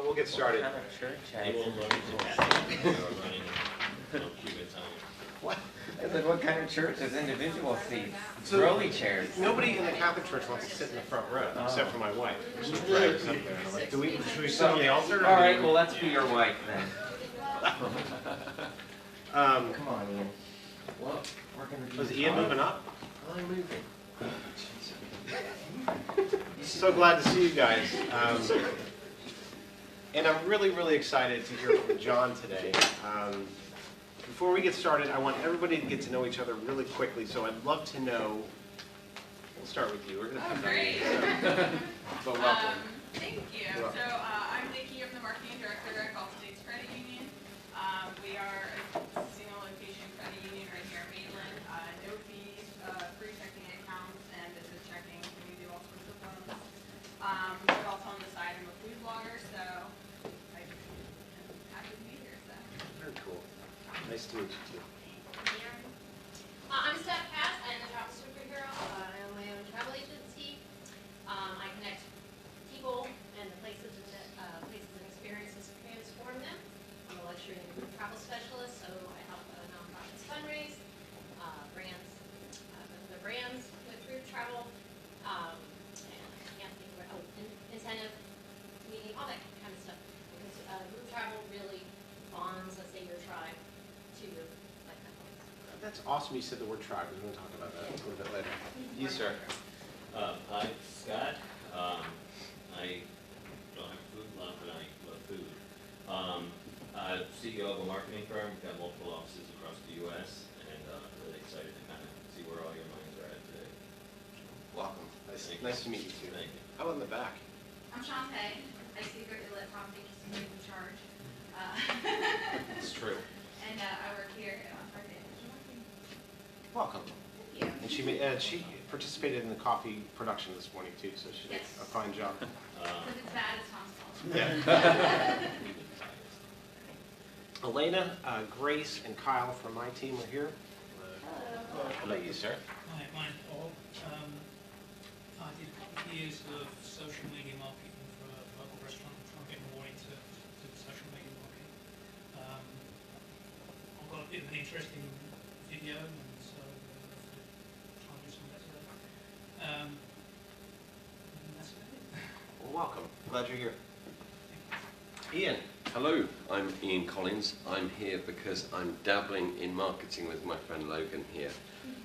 we'll get started. What kind of church? What? I said, what kind of church has individual seats? Rolly chairs. Nobody in the Catholic Church wants to sit in the front row, except for my wife. She drags us up there. And I'm like, should we sit on the altar? All right, well, let's be your wife then. Come Come on, Ian. Well, we're going to do Was this Ian hard. moving up? I'm moving. So glad to see you guys. And I'm really, really excited to hear from Jon today. Before we get started, I want everybody to get to know each other really quickly. So I'd love to know. We'll start with you. We're going to come great. But welcome. Thank you. You're So I'm Nikki. I'm the marketing director at Gulf States Credit Union. We are a single location credit union right here in Maitland. No fees, free checking accounts, and business checking. We do all sorts of loans. But also on the side, I'm a food blogger, so I'm happy to be here. So. Very cool. Nice to meet you too. I'm Steph Cass. I'm the travel superhero. I own my own travel agency. I connect people and the places and experiences to transform them. I'm a luxury and group travel specialist, so I help nonprofits fundraise, brands with group travel, and I can't think of incentive meeting, all that kind of stuff. Because group travel really bonds, let's say, your tribe to your like that. That's awesome you said the word tribe. We're going to talk about that a little bit later. You, sir. Hi, Scott. I don't have food love, but I love food. CEO of a marketing firm. We've got multiple offices across the U.S. and really excited to kind of see where all your minds are at today. Welcome. Nice to meet you too. Thank you. How about in the back? I'm Sean Pay. I secretly let Tom think he's in charge. It's true. And I work here at Fragmented. Welcome. Thank you. And she participated in the coffee production this morning too, so she did Yes. a fine job. Because it's bad, it's Tom's fault. Yeah. Elena, Grace, and Kyle from my team are here. Hello. How about you, sir? Hi, I'm Paul. I did a couple of years of social media marketing for a local restaurant. I'm trying to get more into social media marketing. I've got a bit of an interesting video, and so try and do some of that today. And that's about it. Well, welcome. Glad you're here. Ian. Hello, I'm Ian Collins. I'm here because I'm dabbling in marketing with my friend Logan here.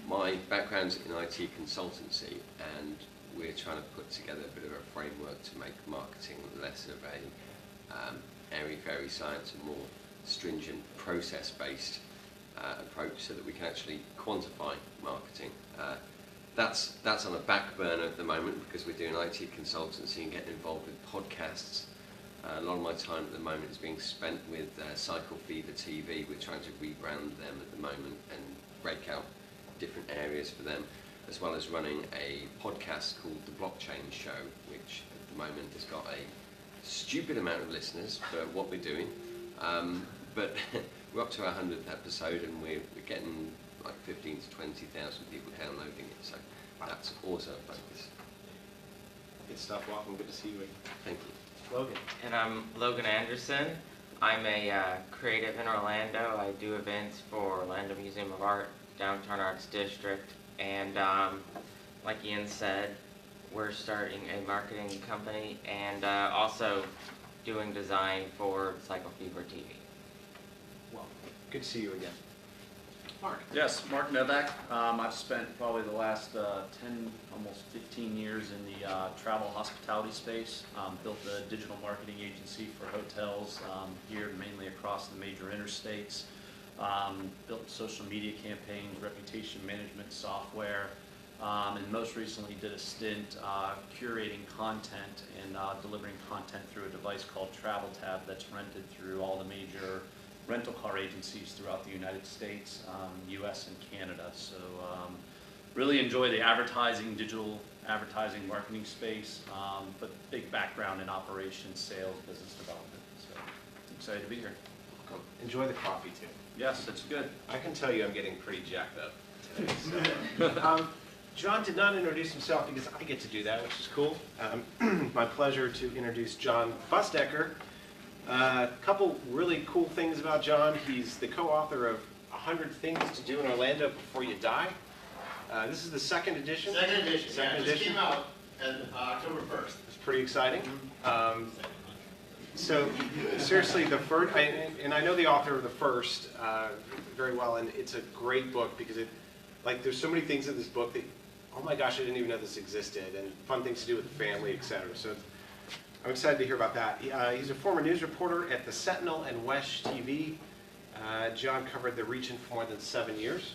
My background's in IT consultancy, and we're trying to put together a bit of a framework to make marketing less of a airy-fairy science and more stringent process-based approach so that we can actually quantify marketing. That's on a back burner at the moment because we're doing IT consultancy and getting involved with podcasts. A lot of my time at the moment is being spent with Cycle Fever TV. We're trying to rebrand them at the moment and break out different areas for them, as well as running a podcast called The Blockchain Show, which at the moment has got a stupid amount of listeners for what we're doing. But we're up to our 100th episode and we're getting like 15 to 20,000 people downloading it. So that's also a focus. Good stuff. Welcome. Good to see you. Thank you. Logan. And I'm Logan Anderson. I'm a creative in Orlando. I do events for Orlando Museum of Art, Downtown Arts District, and like Ian said, we're starting a marketing company and also doing design for Cycle Fever TV. Welcome. Good to see you again. Mark. Yes, Mark Novak. I've spent probably the last 10, almost 15 years in the travel hospitality space. Built a digital marketing agency for hotels here, mainly across the major interstates. Built social media campaigns, reputation management software, and most recently did a stint curating content and delivering content through a device called TravelTab that's rented through all the major rental car agencies throughout the United States, US and Canada. So really enjoy the advertising, digital advertising marketing space, but big background in operations, sales, business development. So excited to be here. Welcome. Enjoy the coffee too. Yes, it's good. I can tell you I'm getting pretty jacked up today. So. Jon did not introduce himself because I get to do that, which is cool. My pleasure to introduce Jon Busdeker. A couple really cool things about Jon. He's the co-author of 100 Things to Do in Orlando Before You Die. This is the second edition. Second edition, Second yeah, edition. just came out on October 1st. It's pretty exciting. So seriously, the first, and I know the author of the first very well, and it's a great book because there's so many things in this book that, oh my gosh, I didn't even know this existed, and fun things to do with the family, etc. So I'm excited to hear about that. He's a former news reporter at the Sentinel and Wesh TV. Jon covered the region for more than 7 years.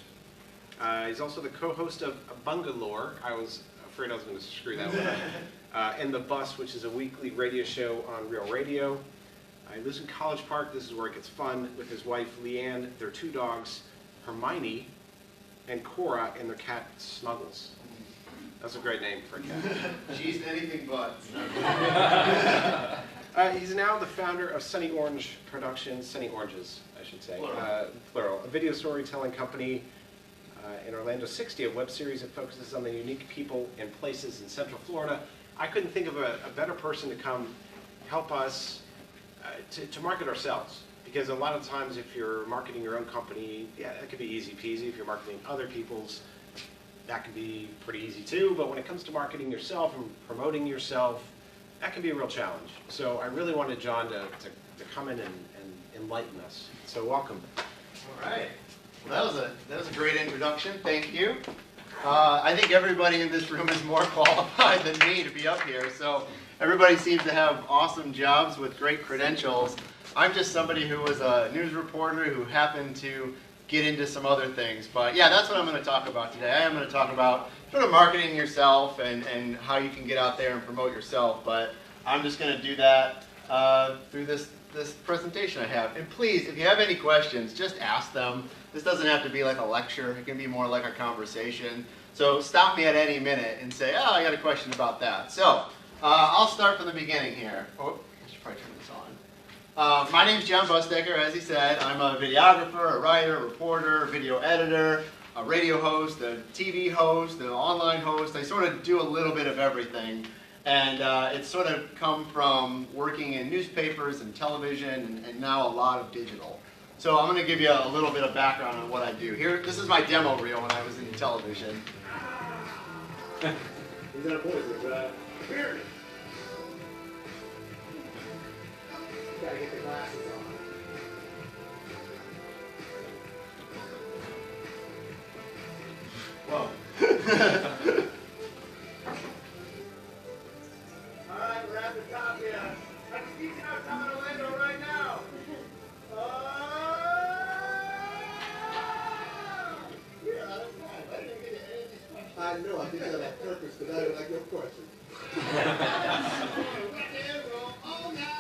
He's also the co-host of Bungalore. I was afraid I was going to screw that one up. And The Bus, which is a weekly radio show on Real Radio. He lives in College Park. This is where it gets fun with his wife, Leanne, their 2 dogs, Hermione and Cora, and their cat, Snuggles. That's a great name for a cat. She's anything but. He's now the founder of Sunny Orange Productions, Sunny Oranges, I should say, plural, a video storytelling company in Orlando, 60, a web series that focuses on the unique people and places in Central Florida. I couldn't think of a better person to come help us to market ourselves. Because a lot of times if you're marketing your own company, yeah, that could be easy peasy. If you're marketing other people's, that can be pretty easy too. But when it comes to marketing yourself and promoting yourself, that can be a real challenge. So I really wanted Jon to come in and enlighten us. So welcome. All right. Well, that was a great introduction. Thank you. I think everybody in this room is more qualified than me to be up here. So everybody seems to have awesome jobs with great credentials. I'm just somebody who was a news reporter who happened to get into some other things. But yeah, that's what I'm going to talk about today. I am going to talk about sort of marketing yourself and how you can get out there and promote yourself. But I'm just going to do that through this presentation I have. And please, if you have any questions, just ask them. This doesn't have to be like a lecture. It can be more like a conversation. So stop me at any minute and say, oh, I got a question about that. So I'll start from the beginning here. Oh, I should probably turn this on. My name's Jon Busdeker, as he said. I'm a videographer, a writer, a reporter, a video editor, a radio host, a TV host, an online host. I sort of do a little bit of everything. And it's sort of come from working in newspapers and television and now a lot of digital. So I'm going to give you a little bit of background on what I do. Here, this is my demo reel when I was in television. He's in a voice, here. Gotta get the glasses on. Whoa. All right, we're at the top here. I'm speaking outside Orlando right now. Yeah, that's nice. I didn't get any of these questions. I know, I did that on purpose because I didn't like your questions. Oh, no.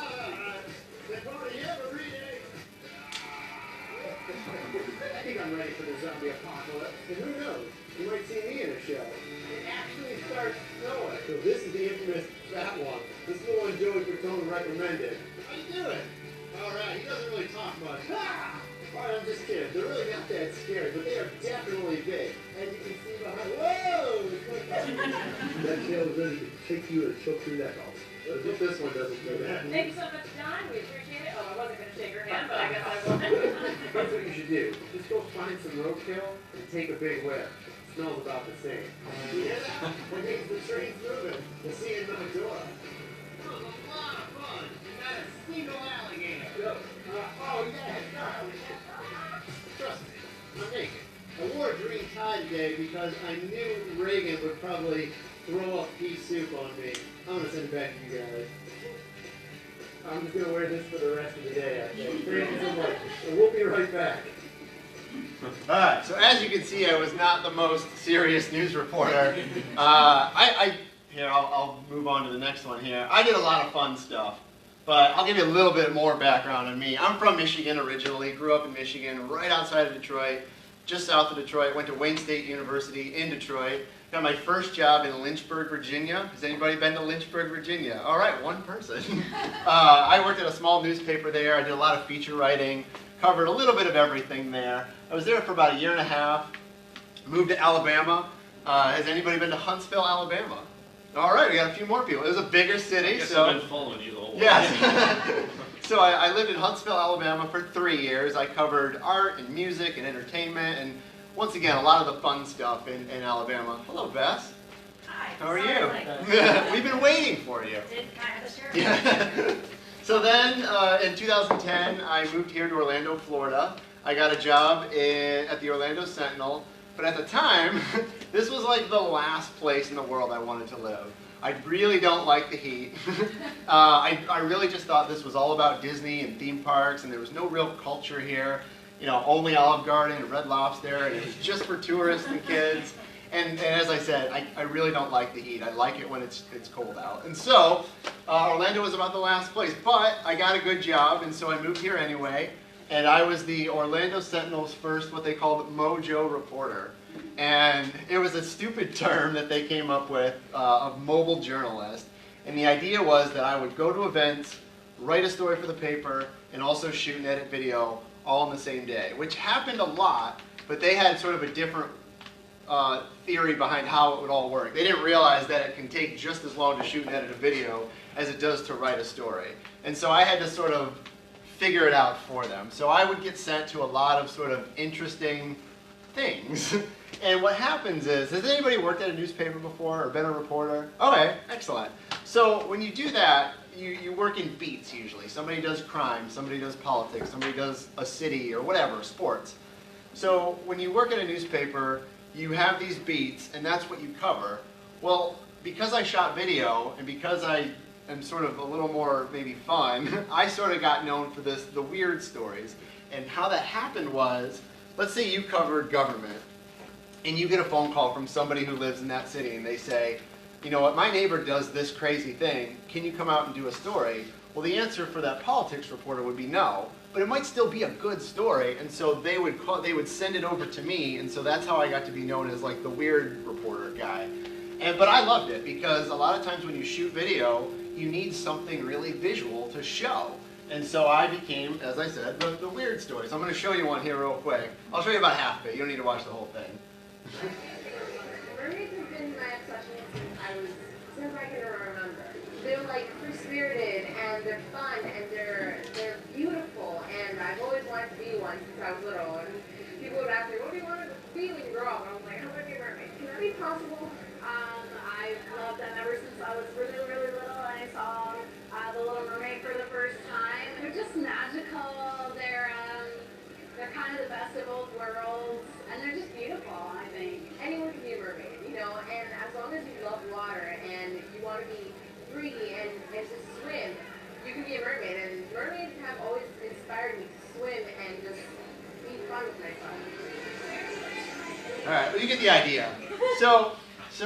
I think I'm ready for the zombie apocalypse. And who knows? You might see me in a show. It actually starts snowing. So this is the infamous fat one. This is the one Joey Bertone recommended. How you doing? All right. He doesn't really talk much. Ah! All right, I'm just kidding. They're really not that scary, but they are definitely big. As you can see behind. Whoa! That tail is ready to kick you or choke through that ball. Let's hope this one doesn't do that. Thanks so much, John. We appreciate it. Oh, I wasn't going to shake her hand, but I guess I will. That's what you should do. Just go find some roadkill and take a big whiff. It smells about the same. You hear that? That means the train's moving. We'll see you in the door. That was a lot of fun. You got a single alligator. Oh, yeah. Trust me, I'm naked. I wore a green tie today because I knew Reagan would probably throw up pea soup on me. I'm gonna send it back to you guys. I'm just gonna wear this for the rest of the day, I think. Thank you so much. And we'll be right back. Alright, so as you can see, I was not the most serious news reporter. I'll move on to the next one here. I did a lot of fun stuff, but I'll give you a little bit more background on me. I'm from Michigan originally, grew up in Michigan, right outside of Detroit, just south of Detroit, went to Wayne State University in Detroit. Got my first job in Lynchburg, Virginia. Has anybody been to Lynchburg, Virginia? All right, one person. I worked at a small newspaper there. I did a lot of feature writing, covered a little bit of everything there. I was there for about a year and a half. Moved to Alabama. Has anybody been to Huntsville, Alabama? All right, we got a few more people. It was a bigger city. I guess so I've been following you the whole way. yes. So I lived in Huntsville, Alabama for 3 years. I covered art and music and entertainment and once again, a lot of the fun stuff in Alabama. Hello, Bess. Hi. How are Sorry, you? like, We've been waiting for you. Can I have a shirt? Yeah. So then, in 2010, I moved here to Orlando, Florida. I got a job at the Orlando Sentinel, but at the time, this was like the last place in the world I wanted to live. I really don't like the heat. I really just thought this was all about Disney and theme parks, and there was no real culture here. You know, only Olive Garden and Red Lobster, and it was just for tourists and kids. And as I said, I really don't like the heat. I like it when it's cold out. And so, Orlando was about the last place, but I got a good job, and so I moved here anyway. And I was the Orlando Sentinel's first, what they called Mojo Reporter. And it was a stupid term that they came up with of mobile journalist. And the idea was that I would go to events, write a story for the paper, and also shoot and edit video all in the same day, which happened a lot, but they had sort of a different theory behind how it would all work. They didn't realize that it can take just as long to shoot and edit a video as it does to write a story. And so I had to sort of figure it out for them. So I would get sent to a lot of sort of interesting things. And what happens is, has anybody worked at a newspaper before or been a reporter? Okay, excellent. So when you do that, you work in beats usually. Somebody does crime, somebody does politics, somebody does a city or whatever, sports. So when you work at a newspaper, you have these beats and that's what you cover. Well, because I shot video and because I am sort of a little more maybe fun, I sort of got known for the weird stories. And how that happened was, let's say you covered government and you get a phone call from somebody who lives in that city and they say, you know what, my neighbor does this crazy thing, can you come out and do a story? Well, the answer for that politics reporter would be no, but it might still be a good story, and so they would send it over to me, and so that's how I got to be known as like the weird reporter guy. But I loved it because a lot of times when you shoot video, you need something really visual to show. And so I became, as I said, the weird stories. I'm going to show you one here real quick. I'll show you about half of it. You don't need to watch the whole thing. Mermaids have been my obsession since I can remember. They're like free-spirited and they're fun and they're beautiful and I've always wanted to be one since I was little. And people would ask me, what do you want to be when you grow up? And I was like, I want to be a mermaid. Can that be possible? I've loved them ever since I was really, really little and I saw The Little Mermaid for the first time. They're just magical. They're kind of the best of both worlds, and they're just beautiful, I think. Anyone can be a mermaid, you know, and as long as you love water and you want to be free and just swim, you can be a mermaid. And mermaids have always inspired me to swim and just be fun with myself. All right, well, you get the idea. So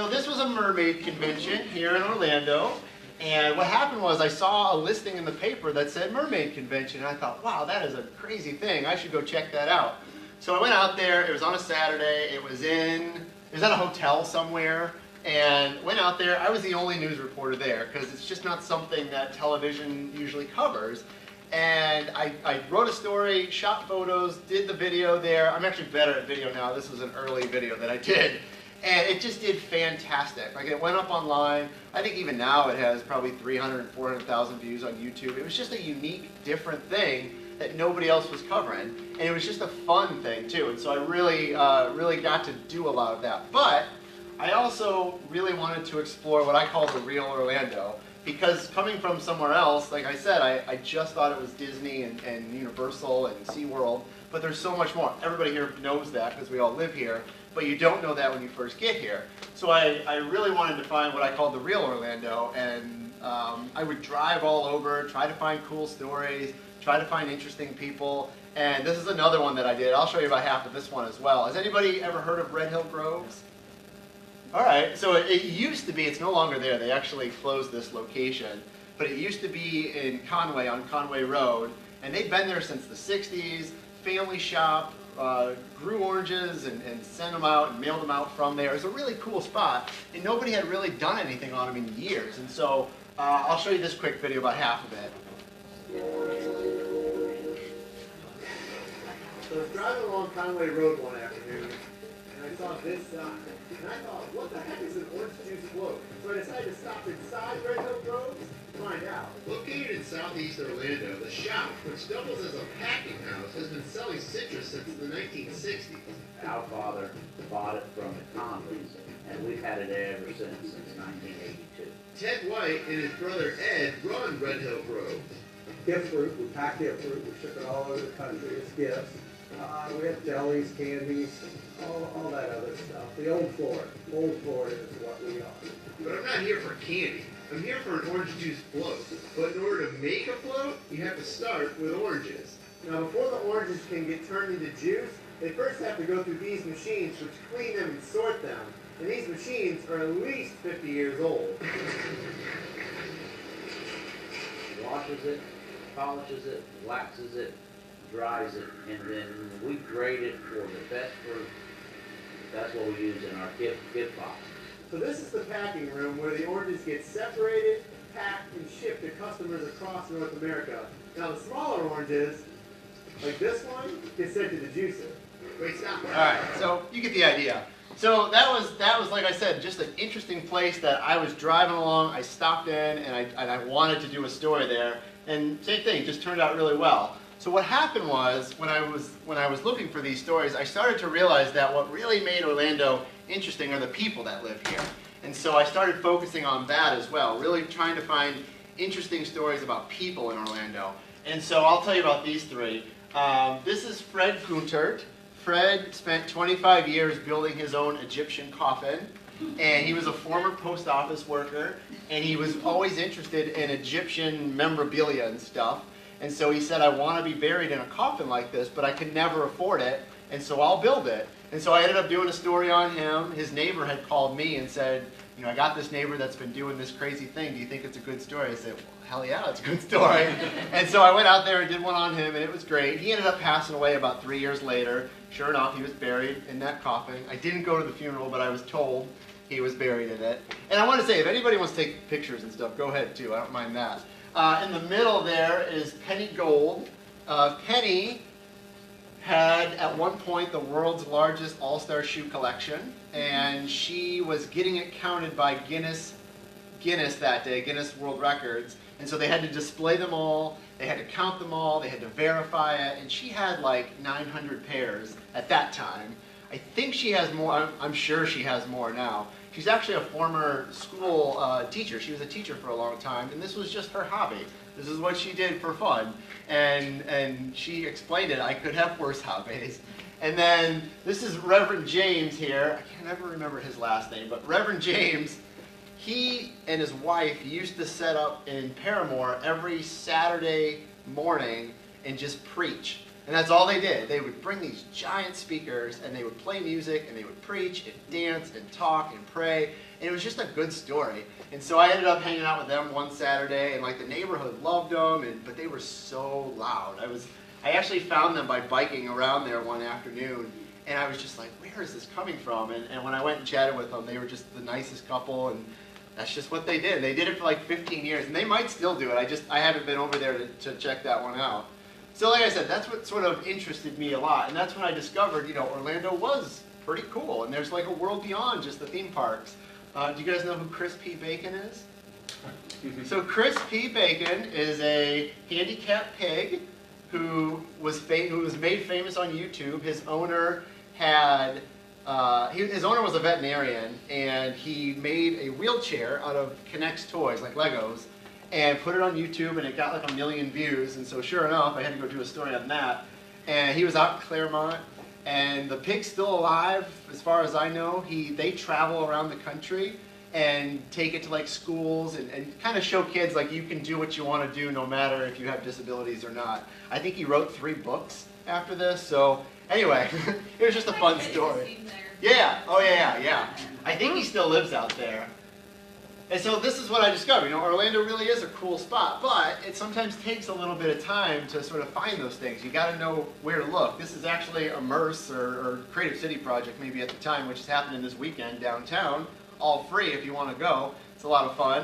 this was a mermaid convention here in Orlando. And what happened was I saw a listing in the paper that said mermaid convention. And I thought, wow, that is a crazy thing. I should go check that out. So I went out there. It was on a Saturday. It was at a hotel somewhere. And went out there. I was the only news reporter there because it's just not something that television usually covers. And I wrote a story, shot photos, did the video there. I'm actually better at video now. This was an early video that I did. And it just did fantastic. Like, it went up online. I think even now it has probably 300,000 and 400,000 views on YouTube. It was just a unique, different thing that nobody else was covering. And it was just a fun thing, too. And so I really got to do a lot of that. But I also really wanted to explore what I call the real Orlando. Because coming from somewhere else, like I said, I just thought it was Disney and Universal and SeaWorld. But there's so much more. Everybody here knows that because we all live here. But you don't know that when you first get here. So I really wanted to find what I called the real Orlando, and I would drive all over, try to find cool stories, try to find interesting people, and this is another one that I did. I'll show you about half of this one as well. Has anybody ever heard of Red Hill Groves? All right, so it used to be, it's no longer there, they actually closed this location, but it used to be in Conway, on Conway Road, and they'd been there since the 60s, family shop, grew oranges and sent them out and mailed them out from there. It was a really cool spot, and nobody had really done anything on them in years. And so I'll show you this quick video, about half of it. So I was driving along Conway Road one afternoon, and I saw this sign. And I thought, what the heck is an orange juice float? So I decided to stop inside Red Hill Groves Find out. Located in southeast Orlando, the shop, which doubles as a packing house, has been selling citrus since the 1960s. Our father bought it from the Converts, and we've had it ever since 1982. Ted White and his brother Ed run Red Hill Groves. Gift fruit, we pack gift fruit, we ship it all over the country as gifts. We have jellies, candies, all that other stuff. The old Florida is what we are. But I'm not here for candy. I'm here for an orange juice float. But in order to make a float, you have to start with oranges. Now, before the oranges can get turned into juice, they first have to go through these machines which clean them and sort them. And these machines are at least 50 years old. Washes it, polishes it, waxes it, dries it, and then we grade it for the best fruit. That's what we use in our gift box. So this is the packing room where the oranges get separated, packed, and shipped to customers across North America. Now the smaller oranges, like this one, get sent to the juicer. Wait, stop. All right, so you get the idea. So that was like I said, just an interesting place that I was driving along. I stopped in and I wanted to do a story there, and same thing, just turned out really well. So what happened was when I was looking for these stories, I started to realize that what really made Orlando interesting are the people that live here, and so I started focusing on that as well, really trying to find interesting stories about people in Orlando. And so I'll tell you about these three. This is Fred Guntert. Fred spent 25 years building his own Egyptian coffin, and he was a former post office worker, and he was always interested in Egyptian memorabilia and stuff. And so he said, I want to be buried in a coffin like this, but I can never afford it, and so I'll build it. And so I ended up doing a story on him. His neighbor had called me and said, you know, I got this neighbor that's been doing this crazy thing. Do you think it's a good story? I said, well, hell yeah, it's a good story. And so I went out there and did one on him, and it was great. He ended up passing away about 3 years later. Sure enough, he was buried in that coffin. I didn't go to the funeral, but I was told he was buried in it. And I want to say, if anybody wants to take pictures and stuff, go ahead too. I don't mind that. In the middle there is Penny Gold. Penny had at one point the world's largest all-star shoe collection, and she was getting it counted by Guinness that day, Guinness World Records, and so they had to display them all, they had to count them all, they had to verify it, and she had like 900 pairs at that time. I think she has more, I'm sure she has more now. She's actually a former school teacher. She was a teacher for a long time, and this was just her hobby. This is what she did for fun. And she explained it. I could have worse hobbies. And then this is Reverend James here. I can never remember his last name, but Reverend James, he and his wife used to set up in Paramore every Saturday morning and just preach. And that's all they did. They would bring these giant speakers, and they would play music, and they would preach, and dance, and talk, and pray. And it was just a good story. And so I ended up hanging out with them one Saturday, and like the neighborhood loved them, but they were so loud. I actually found them by biking around there one afternoon, and I was just like, where is this coming from? And when I went and chatted with them, they were just the nicest couple, and that's just what they did. They did it for like 15 years, and they might still do it. I haven't been over there to check that one out. So like I said, that's what sort of interested me a lot, and that's when I discovered, you know, Orlando was pretty cool, and there's like a world beyond just the theme parks. Do you guys know who Chris P. Bacon is? So Chris P. Bacon is a handicapped pig who was made famous on YouTube. His owner had his owner was a veterinarian, and he made a wheelchair out of K'NEX toys, like Legos, and put it on YouTube, and it got like 1 million views. And so sure enough, I had to go do a story on that. And he was out in Claremont, and the pig's still alive, as far as I know. They travel around the country and take it to like schools and kind of show kids like you can do what you want to do no matter if you have disabilities or not. I think he wrote 3 books after this. So anyway, it was just a fun story. Yeah, oh yeah. I think he still lives out there. And so this is what I discovered. You know, Orlando really is a cool spot, but it sometimes takes a little bit of time to sort of find those things. You got to know where to look. This is actually a MERS or Creative City project maybe at the time, which is happening this weekend downtown, all free if you want to go. It's a lot of fun.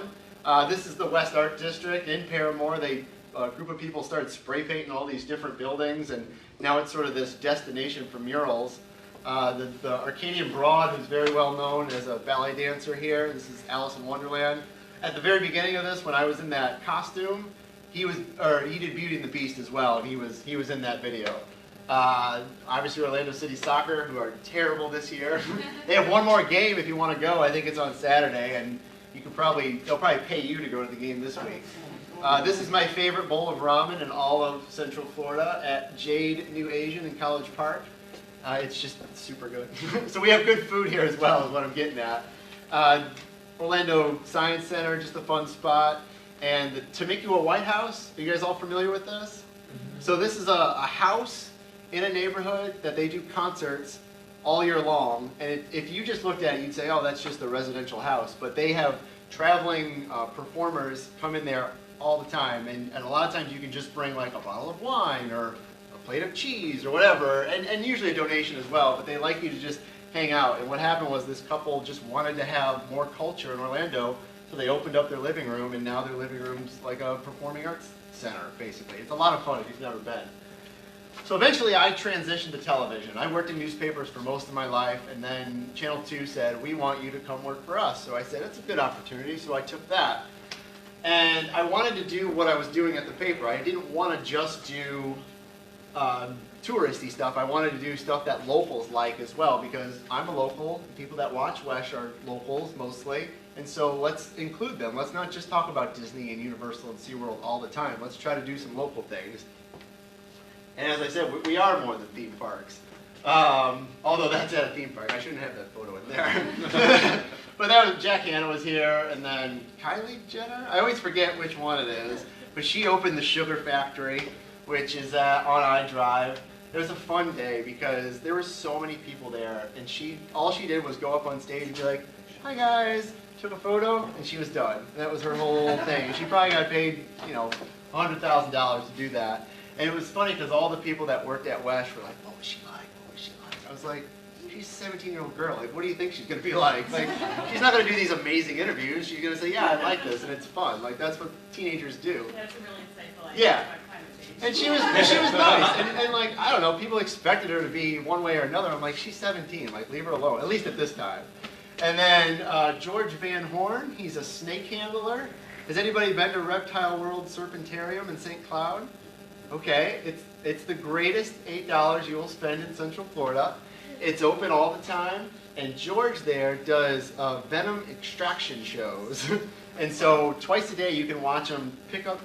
This is the West Art District in Paramore. A group of people started spray painting all these different buildings, and now it's sort of this destination for murals. The Arcadian Broad, who's very well known as a ballet dancer here. This is Alice in Wonderland. at the very beginning of this, when I was in that costume, he did Beauty and the Beast as well, and he was in that video. Obviously Orlando City Soccer, who are terrible this year. They have one more game if you want to go. I think it's on Saturday, and they'll probably pay you to go to the game this week. This is my favorite bowl of ramen in all of Central Florida at Jade New Asian in College Park. It's just super good. So we have good food here as well, is what I'm getting at. Orlando Science Center, just a fun spot. And the Temecula White House, are you guys all familiar with this? So this is a house in a neighborhood that they do concerts all year long. And if you just looked at it, you'd say, oh, that's just a residential house. But they have traveling performers come in there all the time. And a lot of times you can just bring like a bottle of wine or a plate of cheese or whatever, and usually a donation as well. But they like you to just hang out. And what happened was this couple just wanted to have more culture in Orlando, so they opened up their living room, and now their living room's like a performing arts center, basically. It's a lot of fun if you've never been. So eventually I transitioned to television. I worked in newspapers for most of my life, and then Channel 2 said, we want you to come work for us. So I said, it's a good opportunity, so I took that. And I wanted to do what I was doing at the paper. I didn't want to just do touristy stuff. I wanted to do stuff that locals like as well, because I'm a local. People that watch WESH are locals mostly, and so let's include them. Let's not just talk about Disney and Universal and SeaWorld all the time. Let's try to do some local things. And as I said, we are more than theme parks. Although that's at a theme park. I shouldn't have that photo in there. But that was, Jack Hanna was here, and then Kylie Jenner? I always forget which one it is. But she opened the Sugar Factory, which is on iDrive. It was a fun day because there were so many people there, and all she did was go up on stage and be like, hi guys, took a photo, and she was done. And that was her whole thing. And she probably got paid, $100,000 to do that. And it was funny because all the people that worked at WESH were like, what was she like? What was she like? I was like, she's a 17-year-old girl. Like, what do you think she's going to be like? Like, she's not going to do these amazing interviews. She's going to say, yeah, I like this, and it's fun. Like, that's what teenagers do. That's a really insightful idea. Yeah. And she was nice, and like, I don't know, people expected her to be one way or another. I'm like, she's 17, like, leave her alone, at least at this time. And then George Van Horn, he's a snake handler. Has anybody been to Reptile World Serpentarium in St. Cloud? Okay, it's the greatest $8 you will spend in Central Florida. It's open all the time, and George there does venom extraction shows. And so twice a day you can watch him pick up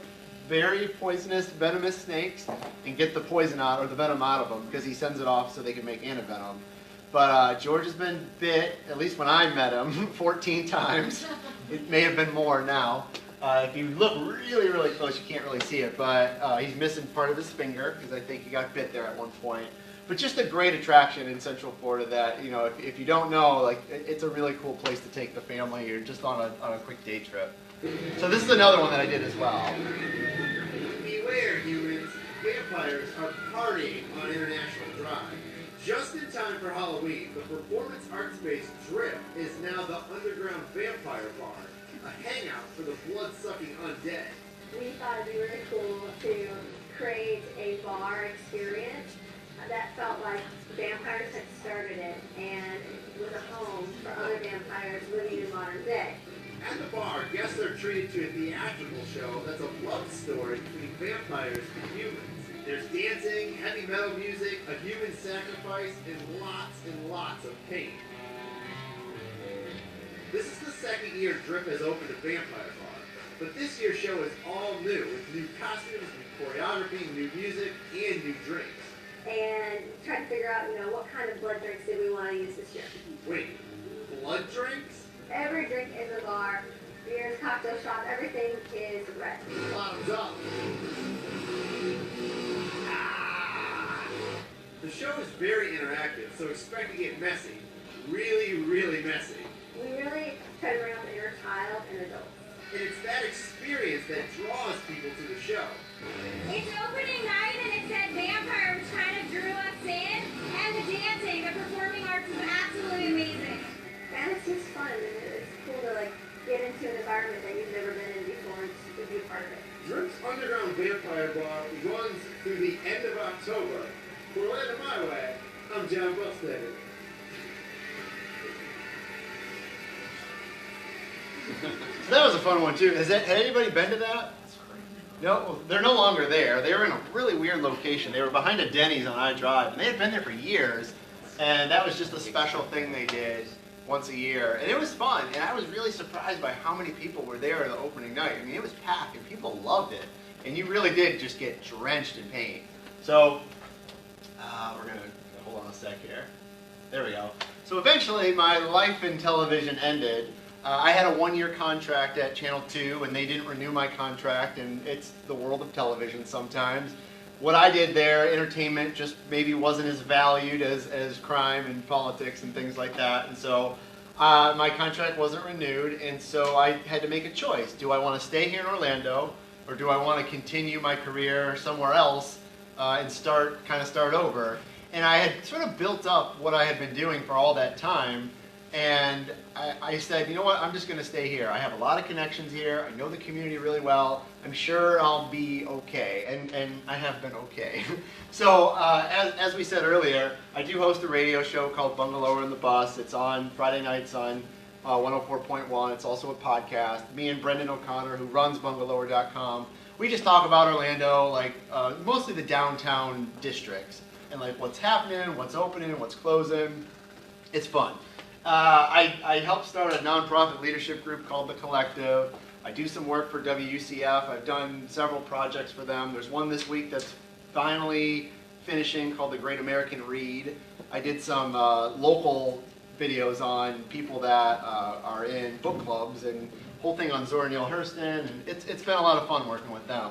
very poisonous, venomous snakes and get the poison out, or the venom out of them, because he sends it off so they can make antivenom. But George has been bit, at least when I met him, 14 times. It may have been more now. If you look really, really close, you can't really see it, but he's missing part of his finger, because I think he got bit there at one point. But just a great attraction in Central Florida that, if you don't know, like, it's a really cool place to take the family, or just on a quick day trip. So this is another one that I did as well. Beware, humans. Vampires are partying on International Drive. Just in time for Halloween, the performance art space Drip is now the underground vampire bar, a hangout for the blood-sucking undead. We thought it'd be really cool to create a bar experience that felt like vampires had started it and was a home for other vampires living in modern day. At the bar, guests are treated to a theatrical show that's a love story between vampires and humans. There's dancing, heavy metal music, a human sacrifice, and lots of pain. This is the second year Drip has opened a vampire bar, but this year's show is all new, with new costumes, new choreography, new music, and new drinks. And try to figure out, what kind of blood drinks did we want to use this year. Wait, blood drinks? Every drink in the bar, beers, cocktail shots, everything is red. Bottoms up. The show is very interactive, so expect to get messy. Really, really messy. We really try to bring out the inner child and adults. And it's that experience that draws people to the show. It's opening night and it said vampire, which kind of drew us in. And the dancing, the performing arts is absolutely amazing. And it's just fun, and it's cool to get into an environment that you've never been in before and to be a part of it. Drip's Underground Vampire Bar runs through the end of October. For Orlando My Way, I'm Jon Busdeker. So that was a fun one too. Had anybody been to that? No, they're no longer there. They were in a really weird location. They were behind a Denny's on I Drive, and they had been there for years. And that was just a special thing they did once a year. And it was fun, and I was really surprised by how many people were there the opening night. I mean, it was packed, and people loved it. And you really did just get drenched in paint. So, we're going to hold on a sec here. There we go. So eventually, my life in television ended. I had a one-year contract at Channel 2, and they didn't renew my contract, and it's the world of television sometimes. What I did there, entertainment, just maybe wasn't as valued as crime and politics and things like that, and so my contract wasn't renewed, and so I had to make a choice. Do I want to stay here in Orlando, or do I want to continue my career somewhere else and start over? And I had sort of built up what I had been doing for all that time, and I said, you know what, I'm just going to stay here. I have a lot of connections here. I know the community really well. I'm sure I'll be okay, and I have been okay. So as we said earlier, I do host a radio show called Bungalower in the Bus. It's on Friday nights on 104.1. It's also a podcast. Me and Brendan O'Connor, who runs bungalower.com, we just talk about Orlando, like mostly the downtown districts, and like what's happening, what's opening, what's closing. It's fun. I helped start a nonprofit leadership group called The Collective. I do some work for WUCF. I've done several projects for them. There's one this week that's finally finishing called The Great American Read. I did some local videos on people that are in book clubs, and whole thing on Zora Neale Hurston, and it's been a lot of fun working with them.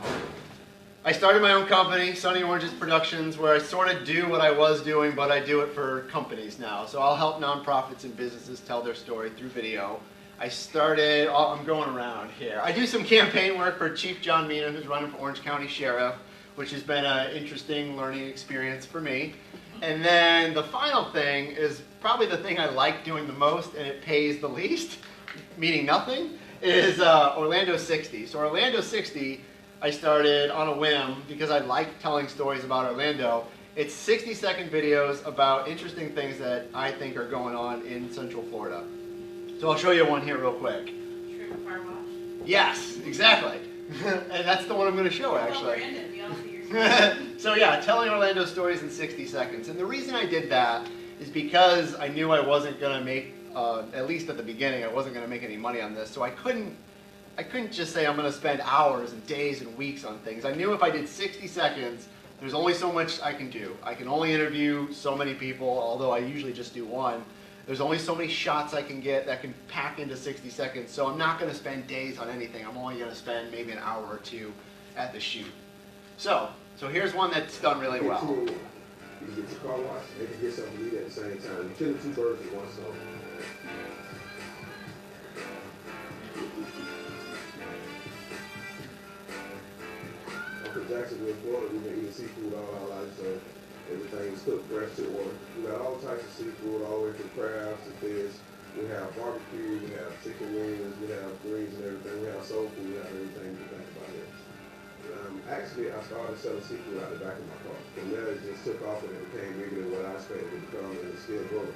I started my own company, Sunny Oranges Productions, where I sort of do what I was doing, but I do it for companies now. So I'll help nonprofits and businesses tell their story through video. I'm going around here. I do some campaign work for Chief John Mina, who's running for Orange County Sheriff, which has been an interesting learning experience for me. And then the final thing is probably the thing I like doing the most, and it pays the least, meaning nothing, is Orlando 60. So Orlando 60, I started on a whim because I like telling stories about Orlando. It's 60-second videos about interesting things that I think are going on in Central Florida. So I'll show you one here real quick. Shrimp car wash. Yes, exactly. And that's the one I'm going to show, actually. Brandon, we all see your So yeah, telling Orlando stories in 60 seconds. And the reason I did that is because I knew I wasn't going to make, at least at the beginning, I wasn't going to make any money on this. So I couldn't just say I'm going to spend hours and days and weeks on things. I knew if I did 60 seconds, there's only so much I can do. I can only interview so many people, although I usually just do one. There's only so many shots I can get that can pack into 60 seconds, so I'm not going to spend days on anything. I'm only going to spend maybe an hour or two at the shoot. So here's one that's done really well. You can get your car wash, and you can get something to eat at the same time. You kill two birds with one stone. From Jacksonville, Florida, we've been eating seafood all our life, so everything's cooked fresh to order. We got all types of seafood, all the way from crabs to fish. We have barbecue, we have chicken wings, we have greens and everything. We have soul food, we have everything you think about it. Actually, I started selling seafood out the back of my car. From there, it just took off and it became bigger than what I expected it to become, and it's still growing.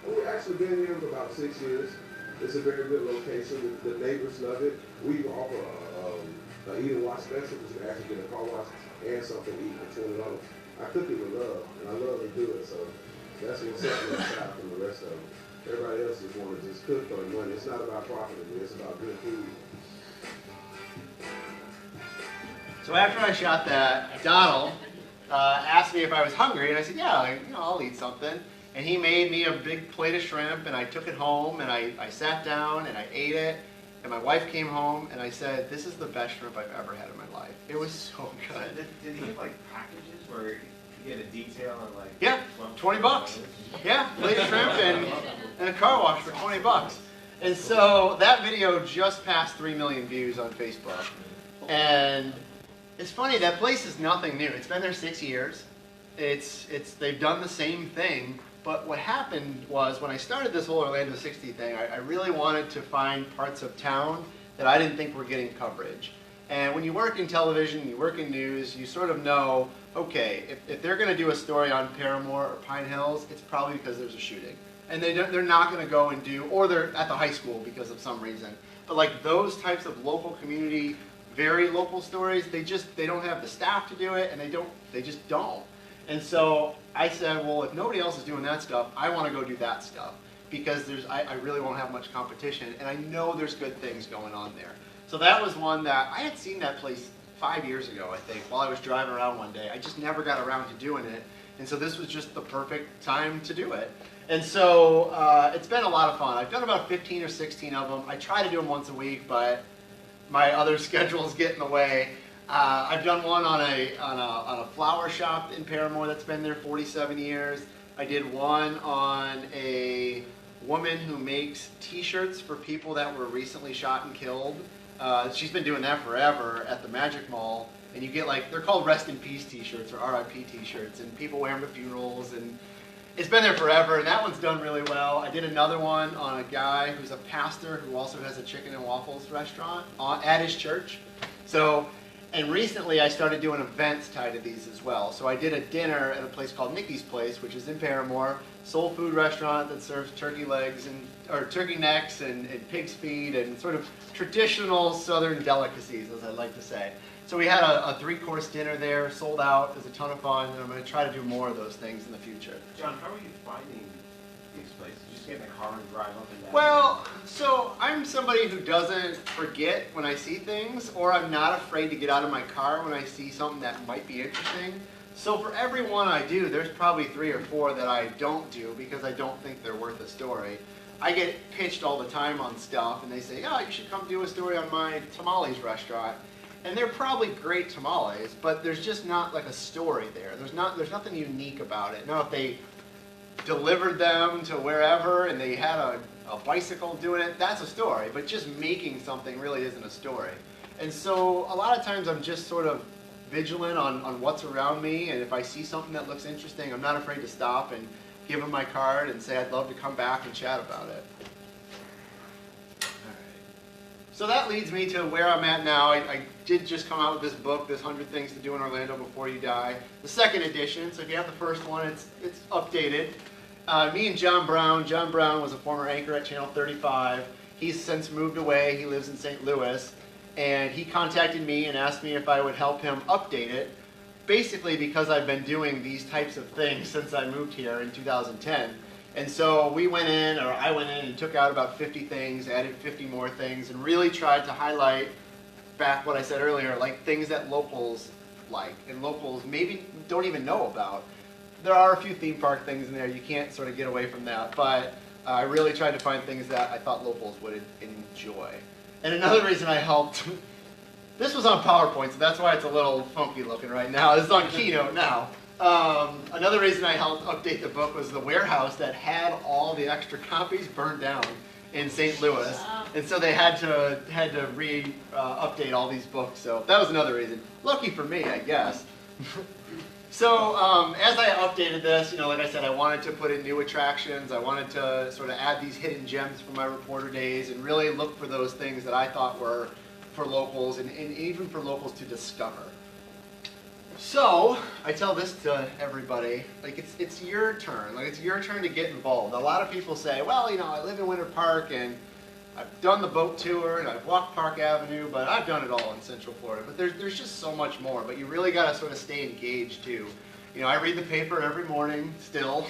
And we've actually been here for about 6 years. It's a very good location. The neighbors love it. We offer an eat and wash special, which you can actually get a car wash and something to eat for $20. I cook it with love, and I love to do it, so that's what's setting us aside from the rest of them. Everybody else just want to just cook for the money. It's not about profit, it's about good food. So after I shot that, Donald asked me if I was hungry, and I said, yeah, I'll eat something. And he made me a big plate of shrimp, and I took it home, and I sat down, and I ate it. And my wife came home, and I said, this is the best shrimp I've ever had in my life. It was so good. Did he have like packages where you get a detail and like... Yeah, $20. Yeah, plate of shrimp and a car wash for $20. And so that video just passed 3 million views on Facebook. And it's funny, that place is nothing new. It's been there 6 years. They've done the same thing. But what happened was, when I started this whole Orlando 60 thing, I really wanted to find parts of town that I didn't think were getting coverage. And when you work in television, you work in news, you sort of know, okay, if they're going to do a story on Paramore or Pine Hills, it's probably because there's a shooting. And they're not going to go and do, or they're at the high school because of some reason. but like those types of local community, very local stories, they don't have the staff to do it, and they just don't. And so I said, well, if nobody else is doing that stuff, I want to go do that stuff, because I really won't have much competition, and I know there's good things going on there. So that was one that I had seen that place 5 years ago, I think, while I was driving around one day. I just never got around to doing it, and so this was just the perfect time to do it. And so it's been a lot of fun. I've done about 15 or 16 of them. I try to do them once a week, but my other schedules get in the way. I've done one on a flower shop in Paramore that's been there 47 years. I did one on a woman who makes t-shirts for people that were recently shot and killed. She's been doing that forever at the Magic Mall. And you get like, they're called Rest in Peace t-shirts or RIP t-shirts, and people wear them to funerals, and it's been there forever, and that one's done really well. I did another one on a guy who's a pastor who also has a chicken and waffles restaurant at his church. So, and recently I started doing events tied to these as well. So I did a dinner at a place called Nikki's Place, which is in Paramore, soul food restaurant that serves turkey legs or turkey necks and pig's feet and sort of traditional Southern delicacies, as I like to say. So we had a 3-course dinner there, sold out. It was a ton of fun, and I'm going to try to do more of those things in the future. John, how are you finding these places? You just get in the car and drive up and down? Well, so I'm somebody who doesn't forget when I see things, or I'm not afraid to get out of my car when I see something that might be interesting. So for every one I do, there's probably 3 or 4 that I don't do because I don't think they're worth a story. I get pitched all the time on stuff, and they say, oh, you should come do a story on my tamales restaurant. And they're probably great tamales, but there's just not like a story there. There's nothing unique about it. Now, if they delivered them to wherever and they had a bicycle doing it, that's a story. But just making something really isn't a story. And so a lot of times I'm just sort of vigilant on what's around me, and if I see something that looks interesting, I'm not afraid to stop and give them my card and say I'd love to come back and chat about it. So that leads me to where I'm at now. I did just come out with this book, this 100 Things to Do in Orlando Before You Die. The second edition, so if you have the first one, it's updated. Me and John Brown was a former anchor at Channel 35. He's since moved away. He lives in St. Louis. And he contacted me and asked me if I would help him update it, basically because I've been doing these types of things since I moved here in 2010. And so I went in and took out about 50 things, added 50 more things, and really tried to highlight back what I said earlier, like things that locals like and locals maybe don't even know about. There are a few theme park things in there. You can't sort of get away from that, but I really tried to find things that I thought locals would enjoy. And another reason I helped, this was on PowerPoint, so that's why it's a little funky looking right now. This is on Keynote now. Another reason I helped update the book was the warehouse that had all the extra copies burned down in St. Louis, and so they had to update all these books. So that was another reason. Lucky for me, I guess. So as I updated this, like I said, I wanted to put in new attractions. I wanted to sort of add these hidden gems from my reporter days and really look for those things that I thought were for locals and even for locals to discover. So I tell this to everybody, like it's your turn. Like it's your turn to get involved. A lot of people say, well, I live in Winter Park and I've done the boat tour and I've walked Park Avenue, but I've done it all in Central Florida. But there's just so much more. But you really got to sort of stay engaged too. I read the paper every morning still,